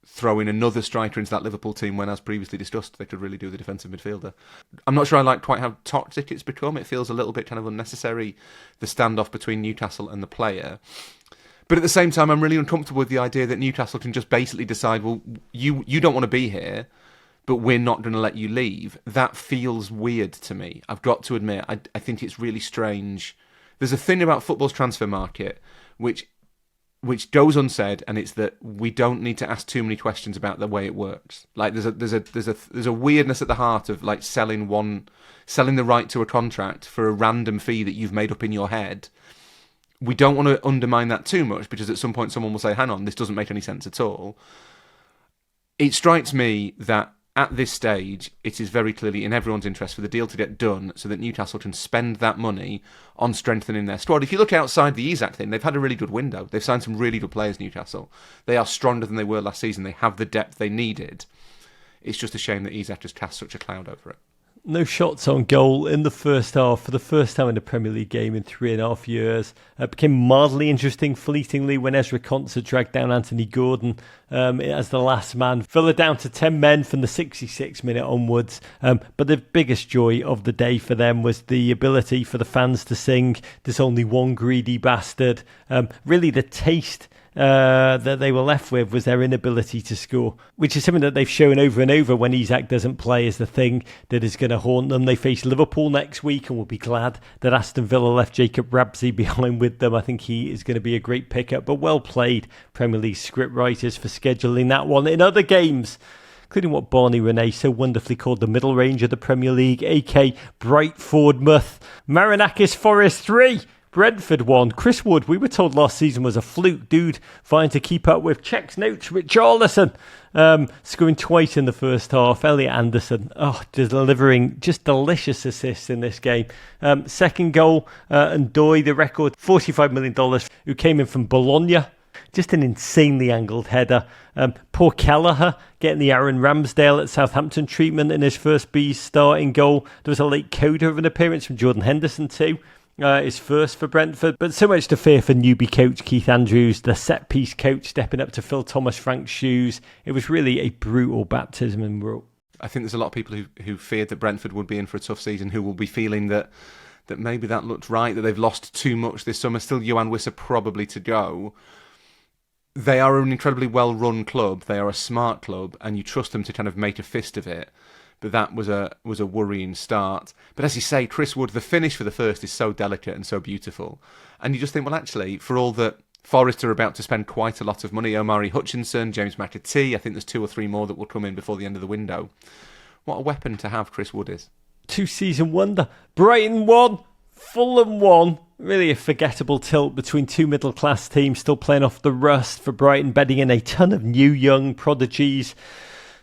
throwing another striker into that Liverpool team when, as previously discussed, they could really do the defensive midfielder. I'm not sure I like quite how toxic it's become. It feels a little bit kind of unnecessary, the standoff between Newcastle and the player. But at the same time, I'm really uncomfortable with the idea that Newcastle can just basically decide, well, you don't want to be here, but we're not going to let you leave. That feels weird to me. I've got to admit, I think it's really strange. There's a thing about football's transfer market which goes unsaid, and it's that we don't need to ask too many questions about the way it works. Like there's a weirdness at the heart of like selling the right to a contract for a random fee that you've made up in your head. We don't want to undermine that too much, because at some point someone will say, hang on, this doesn't make any sense at all. It strikes me that at this stage, it is very clearly in everyone's interest for the deal to get done so that Newcastle can spend that money on strengthening their squad. If you look outside the Isak thing, they've had a really good window. They've signed some really good players, Newcastle. They are stronger than they were last season. They have the depth they needed. It's just a shame that Isak just cast such a cloud over it. No shots on goal in the first half for the first time in a Premier League game in 3.5 years. It became mildly interesting fleetingly when Ezra Konsa dragged down Anthony Gordon as the last man. Villa down to 10 men from the 66th minute onwards. But the biggest joy of the day for them was the ability for the fans to sing "There's Only One Greedy Bastard." Really the taste that they were left with was their inability to score, which is something that they've shown over and over when Isak doesn't play is the thing that is going to haunt them. They face Liverpool next week and will be glad that Aston Villa left Jacob Ramsey behind with them. I think he is going to be a great pickup, but well played Premier League script writers for scheduling that one. In other games, including what Barney Renee so wonderfully called the middle range of the Premier League, a.k.a. Brightford-Muth, Marinakis Forest 3, Brentford 1. Chris Wood, we were told last season was a fluke dude, fine to keep up with. Checks notes, Richarlison scoring twice in the first half. Elliot Anderson, delivering just delicious assists in this game. Second goal, and Doy, the record $45 million, who came in from Bologna. Just an insanely angled header. Poor Kelleher getting the Aaron Ramsdale at Southampton treatment in his first Bees starting goal. There was a late coda of an appearance from Jordan Henderson too. His first for Brentford, but so much to fear for newbie coach Keith Andrews, the set-piece coach stepping up to fill Thomas Frank's shoes. It was really a brutal baptism in woe. I think there's a lot of people who feared that Brentford would be in for a tough season, who will be feeling that that maybe that looked right, that they've lost too much this summer. Still Johan Wissa probably to go. They are an incredibly well-run club. They are a smart club, and you trust them to kind of make a fist of it. But that was a worrying start. But as you say, Chris Wood, the finish for the first is so delicate and so beautiful. And you just think, well, actually, for all that Forest are about to spend quite a lot of money, Omari Hutchinson, James McAtee, I think there's 2 or 3 more that will come in before the end of the window. What a weapon to have Chris Wood is. 2-season wonder. Brighton 1, Fulham 1. Really a forgettable tilt between 2 middle-class teams still playing off the rust for Brighton, bedding in a ton of new young prodigies,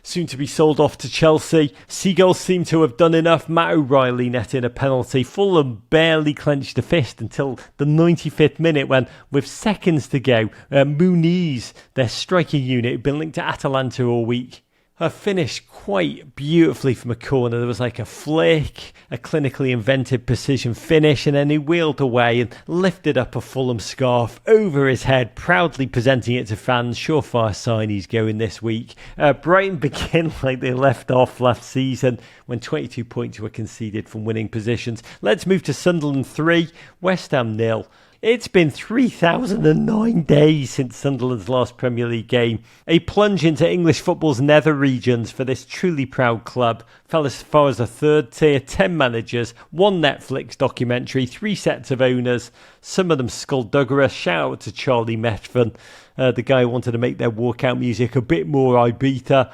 soon to be sold off to Chelsea. Seagulls seem to have done enough. Matt O'Reilly netting a penalty. Fulham barely clenched a fist until the 95th minute when, with seconds to go, Muniz, their striking unit, who'd been linked to Atalanta all week, finished quite beautifully from a corner. There was like a flick, a clinically invented precision finish, and then he wheeled away and lifted up a Fulham scarf over his head, proudly presenting it to fans. Surefire sign he's going this week. Brighton begin like they left off last season when 22 points were conceded from winning positions. Let's move to Sunderland 3, West Ham 0. It's been 3,009 days since Sunderland's last Premier League game. A plunge into English football's nether regions for this truly proud club. Fell as far as a third tier, 10 managers, 1 Netflix documentary, 3 sets of owners, some of them skullduggerous. Shout out to Charlie Methven, the guy who wanted to make their walkout music a bit more Ibiza.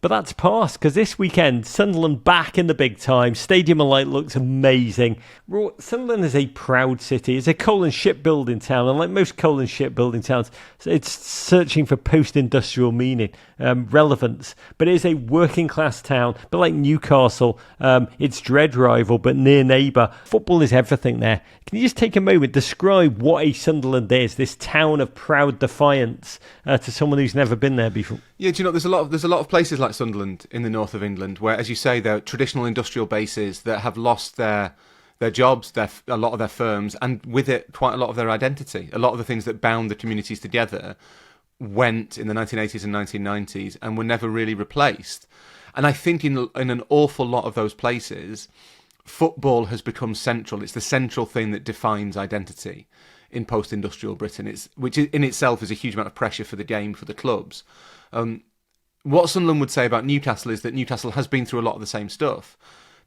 But that's past, because this weekend, Sunderland back in the big time. Stadium of Light looks amazing. Sunderland is a proud city. It's a coal and shipbuilding town, and like most coal and shipbuilding towns, it's searching for post-industrial meaning, relevance. But it is a working-class town, but like Newcastle, its dread rival, but near neighbour. Football is everything there. Can you just take a moment, describe what a Sunderland is, this town of proud defiance, to someone who's never been there before? Yeah, do you know, there's a lot of places like Sunderland in the north of England where, as you say, they're traditional industrial bases that have lost their jobs, a lot of their firms, and with it, quite a lot of their identity. A lot of the things that bound the communities together went in the 1980s and 1990s and were never really replaced. And I think in an awful lot of those places, football has become central. It's the central thing that defines identity in post-industrial Britain, which in itself is a huge amount of pressure for the game, for the clubs. What Sunderland would say about Newcastle is that Newcastle has been through a lot of the same stuff,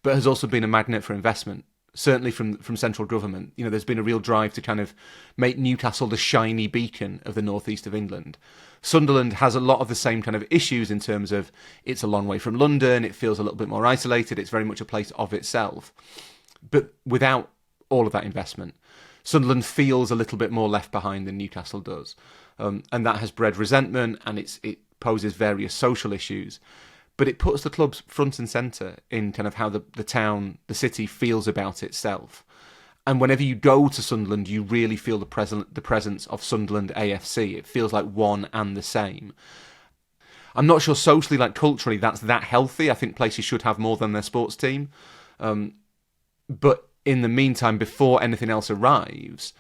but has also been a magnet for investment, certainly from central government. You know, there's been a real drive to kind of make Newcastle the shiny beacon of the northeast of England. Sunderland has a lot of the same kind of issues in terms of it's a long way from London, it feels a little bit more isolated, it's very much a place of itself. But without all of that investment, Sunderland feels a little bit more left behind than Newcastle does. And that has bred resentment, and it poses various social issues. But it puts the clubs front and centre in kind of how the town, the city feels about itself. And whenever you go to Sunderland, you really feel the presence of Sunderland AFC. It feels like one and the same. I'm not sure socially, like culturally, that's that healthy. I think places should have more than their sports team. But in the meantime, before anything else arrives,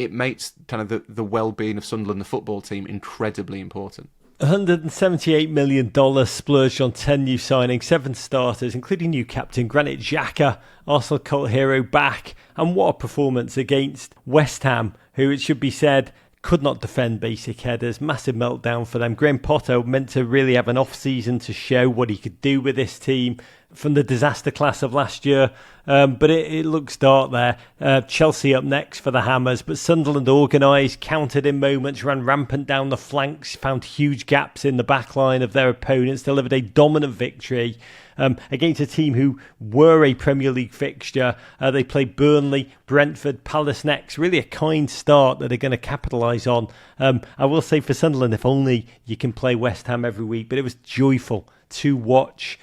it makes kind of the well-being of Sunderland, the football team, incredibly important. $178 million splurged on 10 new signings, 7 starters, including new captain Granit Xhaka, Arsenal cult hero back. And what a performance against West Ham, who, it should be said, could not defend basic headers. Massive meltdown for them. Graham Potter meant to really have an off-season to show what he could do with this team from the disaster class of last year. But it looks dark there. Chelsea up next for the Hammers, but Sunderland organised, countered in moments, ran rampant down the flanks, found huge gaps in the back line of their opponents, delivered a dominant victory against a team who were a Premier League fixture. They played Burnley, Brentford, Palace next. Really a kind start that they're going to capitalise on. I will say for Sunderland, if only you can play West Ham every week, but it was joyful to watch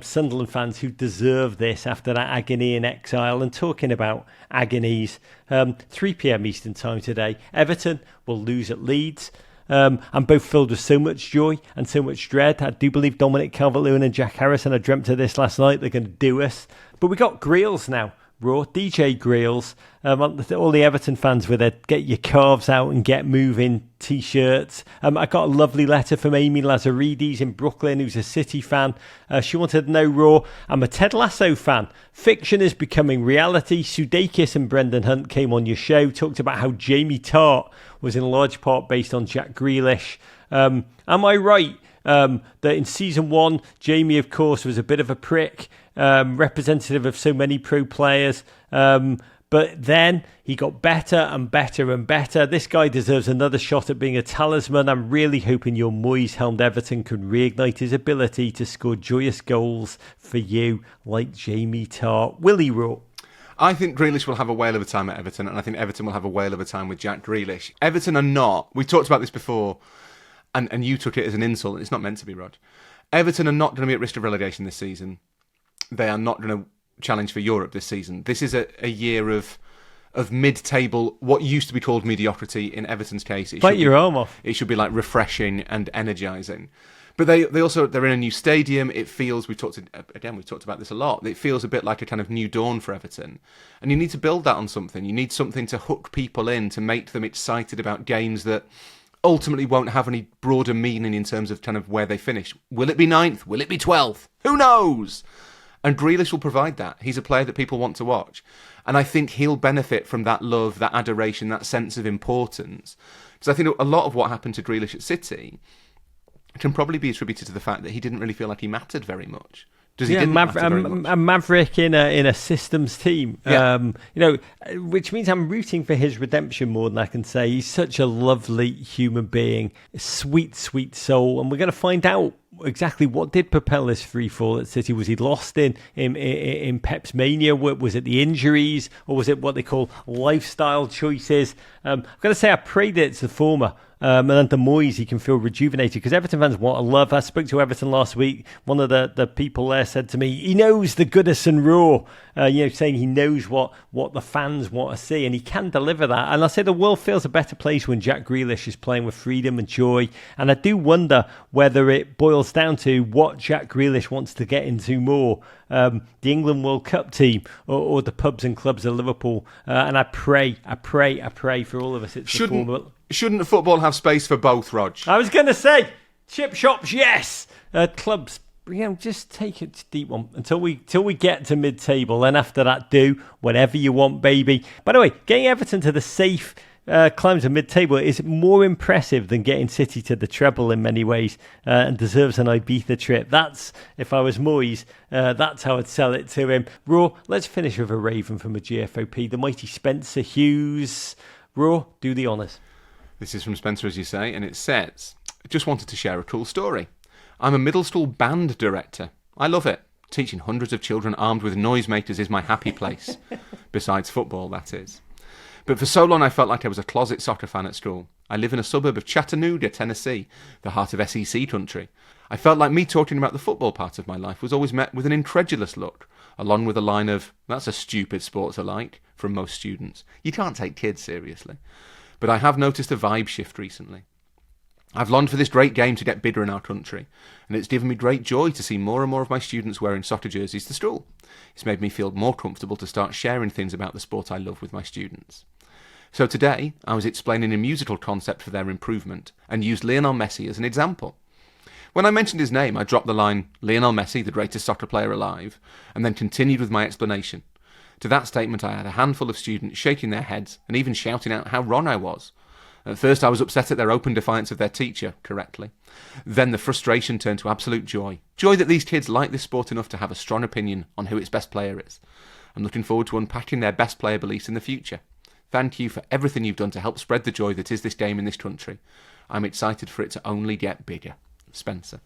Sunderland fans who deserve this after that agony in exile. And talking about agonies, 3 p.m. Eastern time today, Everton will lose at Leeds. I'm both filled with so much joy and so much dread. I do believe Dominic Calvert-Lewin and Jack Harrison, I dreamt of this last night, they're going to do us. But we got Grealish now Raw, DJ Grealish, all the Everton fans with their get your calves out and get moving t-shirts. I got a lovely letter from Amy Lazaridis in Brooklyn, who's a City fan. She wanted to know, Raw, I'm a Ted Lasso fan. Fiction is becoming reality. Sudeikis and Brendan Hunt came on your show, talked about how Jamie Tart was in large part based on Jack Grealish. Am I right that in season 1, Jamie, of course, was a bit of a prick, representative of so many pro players, but then he got better and better and better. This guy deserves another shot at being a talisman. I'm really hoping your Moyes-helmed Everton can reignite his ability to score joyous goals for you like Jamie Tart. Willie Raw. I think Grealish will have a whale of a time at Everton, and I think Everton will have a whale of a time with Jack Grealish. Everton are not, we talked about this before, and you took it as an insult, and it's not meant to be, Rog. Everton are not going to be at risk of relegation this season. They are not going to challenge for Europe this season. This is a year of mid-table, what used to be called mediocrity in Everton's case. Bite your arm off. It should be like refreshing and energising. But they're in a new stadium. It feels, we've talked about this a lot, it feels a bit like a kind of new dawn for Everton. And you need to build that on something. You need something to hook people in, to make them excited about games that ultimately won't have any broader meaning in terms of kind of where they finish. Will it be 9th? Will it be 12th? Who knows? And Grealish will provide that. He's a player that people want to watch. And I think he'll benefit from that love, that adoration, that sense of importance. Because I think a lot of what happened to Grealish at City can probably be attributed to the fact that he didn't really feel like he mattered very much. A maverick in a systems team, which means I'm rooting for his redemption more than I can say. He's such a lovely human being, a sweet, sweet soul, and we're going to find out exactly what did propel this free fall at City. Was he lost in Pep's mania? Was it the injuries, or was it what they call lifestyle choices? I'm going to say I pray that it's the former. And under Moyes, he can feel rejuvenated, because Everton fans want to love. I spoke to Everton last week. One of the people there said to me, he knows the Goodison Raw, saying he knows what the fans want to see, and he can deliver that. And I say the world feels a better place when Jack Grealish is playing with freedom and joy. And I do wonder whether it boils down to what Jack Grealish wants to get into more, the England World Cup team or the pubs and clubs of Liverpool. And I pray for all of us. Shouldn't football have space for both, Rog? I was going to say, chip shops, yes. Clubs, just take it deep one until we get to mid-table. Then after that, do whatever you want, baby. By the way, getting Everton to the safe climbs of mid-table is more impressive than getting City to the treble in many ways, and deserves an Ibiza trip. That's, if I was Moyes, that's how I'd sell it to him. Raw, let's finish with a raven from a GFOP, the mighty Spencer Hughes. Raw, do the honours. This is from Spencer, as you say, and it says, just wanted to share a cool story. I'm a middle school band director. I love it. Teaching hundreds of children armed with noisemakers is my happy place. Besides football, that is. But for so long I felt like I was a closet soccer fan at school. I live in a suburb of Chattanooga, Tennessee, the heart of SEC country. I felt like me talking about the football part of my life was always met with an incredulous look, along with a line of, that's a stupid sport to like, from most students. You can't take kids seriously. But I have noticed a vibe shift recently. I've longed for this great game to get bigger in our country, and it's given me great joy to see more and more of my students wearing soccer jerseys to school. It's made me feel more comfortable to start sharing things about the sport I love with my students. So today, I was explaining a musical concept for their improvement, and used Lionel Messi as an example. When I mentioned his name, I dropped the line, Lionel Messi, the greatest soccer player alive, and then continued with my explanation. To that statement, I had a handful of students shaking their heads and even shouting out how wrong I was. At first, I was upset at their open defiance of their teacher, correctly. Then the frustration turned to absolute joy. Joy that these kids like this sport enough to have a strong opinion on who its best player is. I'm looking forward to unpacking their best player beliefs in the future. Thank you for everything you've done to help spread the joy that is this game in this country. I'm excited for it to only get bigger. Spencer.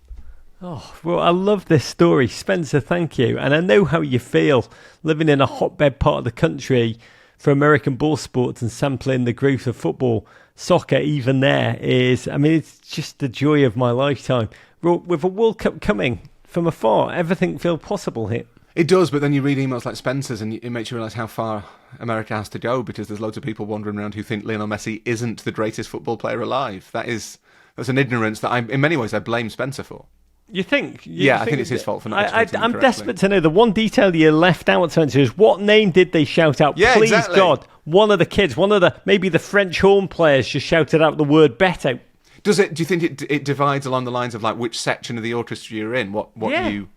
Oh, well, I love this story. Spencer, thank you. And I know how you feel living in a hotbed part of the country for American ball sports and sampling the growth of football. Soccer, even there, is, it's just the joy of my lifetime. With a World Cup coming from afar, everything feels possible here. It does, but then you read emails like Spencer's and it makes you realise how far America has to go, because there's loads of people wandering around who think Lionel Messi isn't the greatest football player alive. That's an ignorance that in many ways I blame Spencer for. You think? I think it's his fault for not executing I'm correctly. desperate to know. The one detail you left out, Spencer, is what name did they shout out? Yeah, Please, exactly. God, one of the kids, maybe the French horn players just shouted out the word bet out. Do you think it divides along the lines of like which section of the orchestra you're in? What you?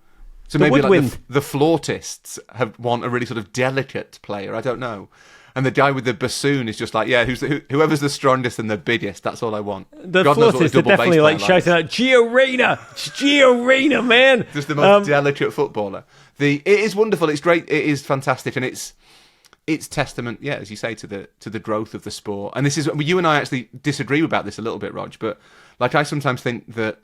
So maybe woodwind. like the flautists want a really sort of delicate player. I don't know. And the guy with the bassoon is just like, yeah, whoever's the strongest and the biggest. That's all I want. The God knows what a flautists are double definitely bass like player shouting out, Gio Reyna! It's Gio Reyna, man! Just the most delicate footballer. It is wonderful. It's great. It is fantastic, and it's testament, as you say, to the growth of the sport. And this is, you and I actually disagree about this a little bit, Rog. But like I sometimes think that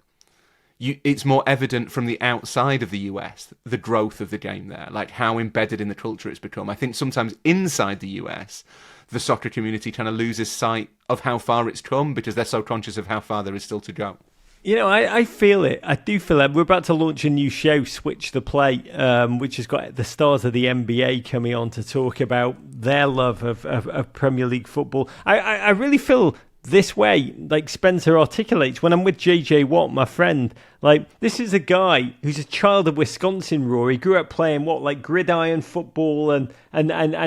it's more evident from the outside of the US, the growth of the game there, like how embedded in the culture it's become. I think sometimes inside the US, the soccer community kind of loses sight of how far it's come because they're so conscious of how far there is still to go. You know, I feel it. I do feel it. We're about to launch a new show, Switch the Play, which has got the stars of the NBA coming on to talk about their love of Premier League football. I really feel this way, like Spencer articulates, when I'm with JJ Watt, my friend. Like, this is a guy who's a child of Wisconsin, Rory. Grew up playing gridiron football and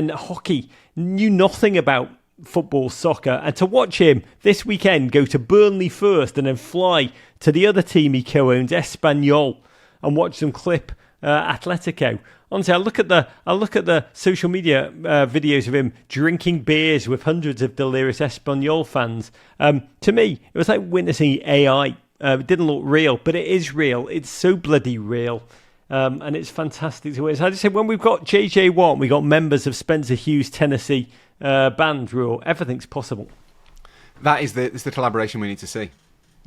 hockey. Knew nothing about football, soccer. And to watch him this weekend go to Burnley first and then fly to the other team he co-owns, Espanyol, and watch them clip Atletico. Honestly, I look at the social media videos of him drinking beers with hundreds of delirious Espanyol fans. To me, it was like witnessing AI. It didn't look real, but it is real. It's so bloody real. And it's fantastic to witness. I just say, when we've got JJ Watt, we got members of Spencer Hughes' Tennessee band, rule, everything's possible. That is the collaboration we need to see.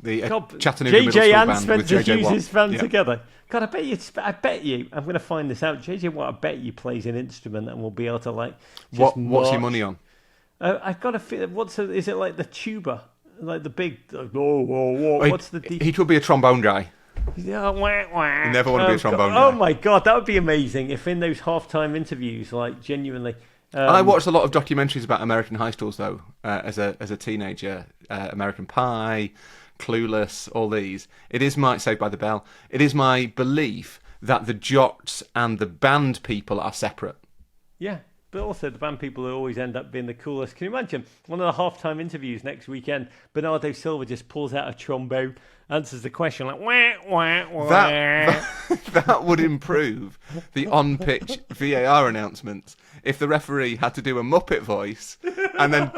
The Chattanooga JJ Middle School and band Spencer with JJ Watt. Hughes' band together. God, I bet you, I'm going to find this out. JJ Watt, I bet you plays an instrument and we'll be able to What's your money on? I've got a feel. Is it like the tuba? Like the big, what's the... He could be a trombone guy. Yeah, wah, wah. You never want to be a trombone guy. Oh my God, that would be amazing if in those halftime interviews, like genuinely... I watched a lot of documentaries about American high schools, though, as a teenager. American Pie, Clueless, all these. It is Saved by the Bell. It is my belief that the jocks and the band people are separate. Yeah, but also the band people always end up being the coolest. Can you imagine one of the halftime interviews next weekend? Bernardo Silva just pulls out a trombone, answers the question like wah wah wah. That would improve the on-pitch VAR announcements if the referee had to do a Muppet voice and then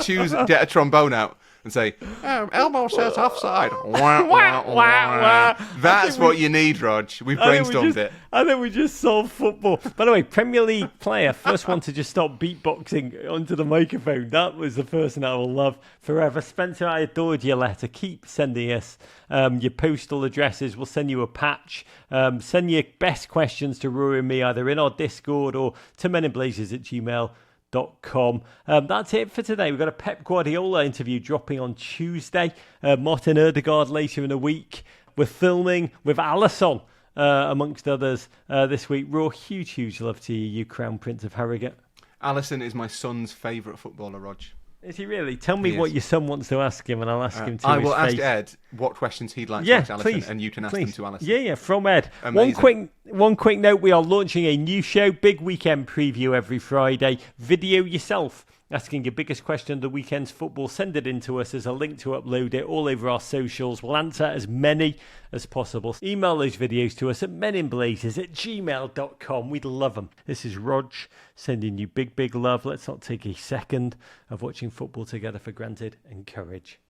get a trombone out and say, elbow says offside. Wah, wah, wah. That's what you need, Rog. We've brainstormed it. I think we just solved football. By the way, Premier League player, first one to just stop beatboxing onto the microphone. That was the person I will love forever. Spencer, I adored your letter. Keep sending us your postal addresses. We'll send you a patch. Send your best questions to Rory and me, either in our Discord or to meninblazers@gmail.com. That's it for today. We've got a Pep Guardiola interview dropping on Tuesday. Martin Ødegaard later in the week. We're filming with Alisson, amongst others, this week. Raw, huge love to you, Crown Prince of Harrogate. Alisson is my son's favourite footballer, Rog. Is he really? Tell me what your son wants to ask him, and I'll ask him to I his will face. ask Ed what questions he'd like to ask Alisson, please, and you can ask please. them to Alisson. Yeah, from Ed. Amazing. One quick note, we are launching a new show, big weekend preview every Friday. Video yourself, asking your biggest question of the weekend's football. Send it in to us. There's a link to upload it all over our socials. We'll answer as many as possible. Email those videos to us at meninblazers@gmail.com. We'd love them. This is Rog sending you big love. Let's not take a second of watching football together for granted. And courage.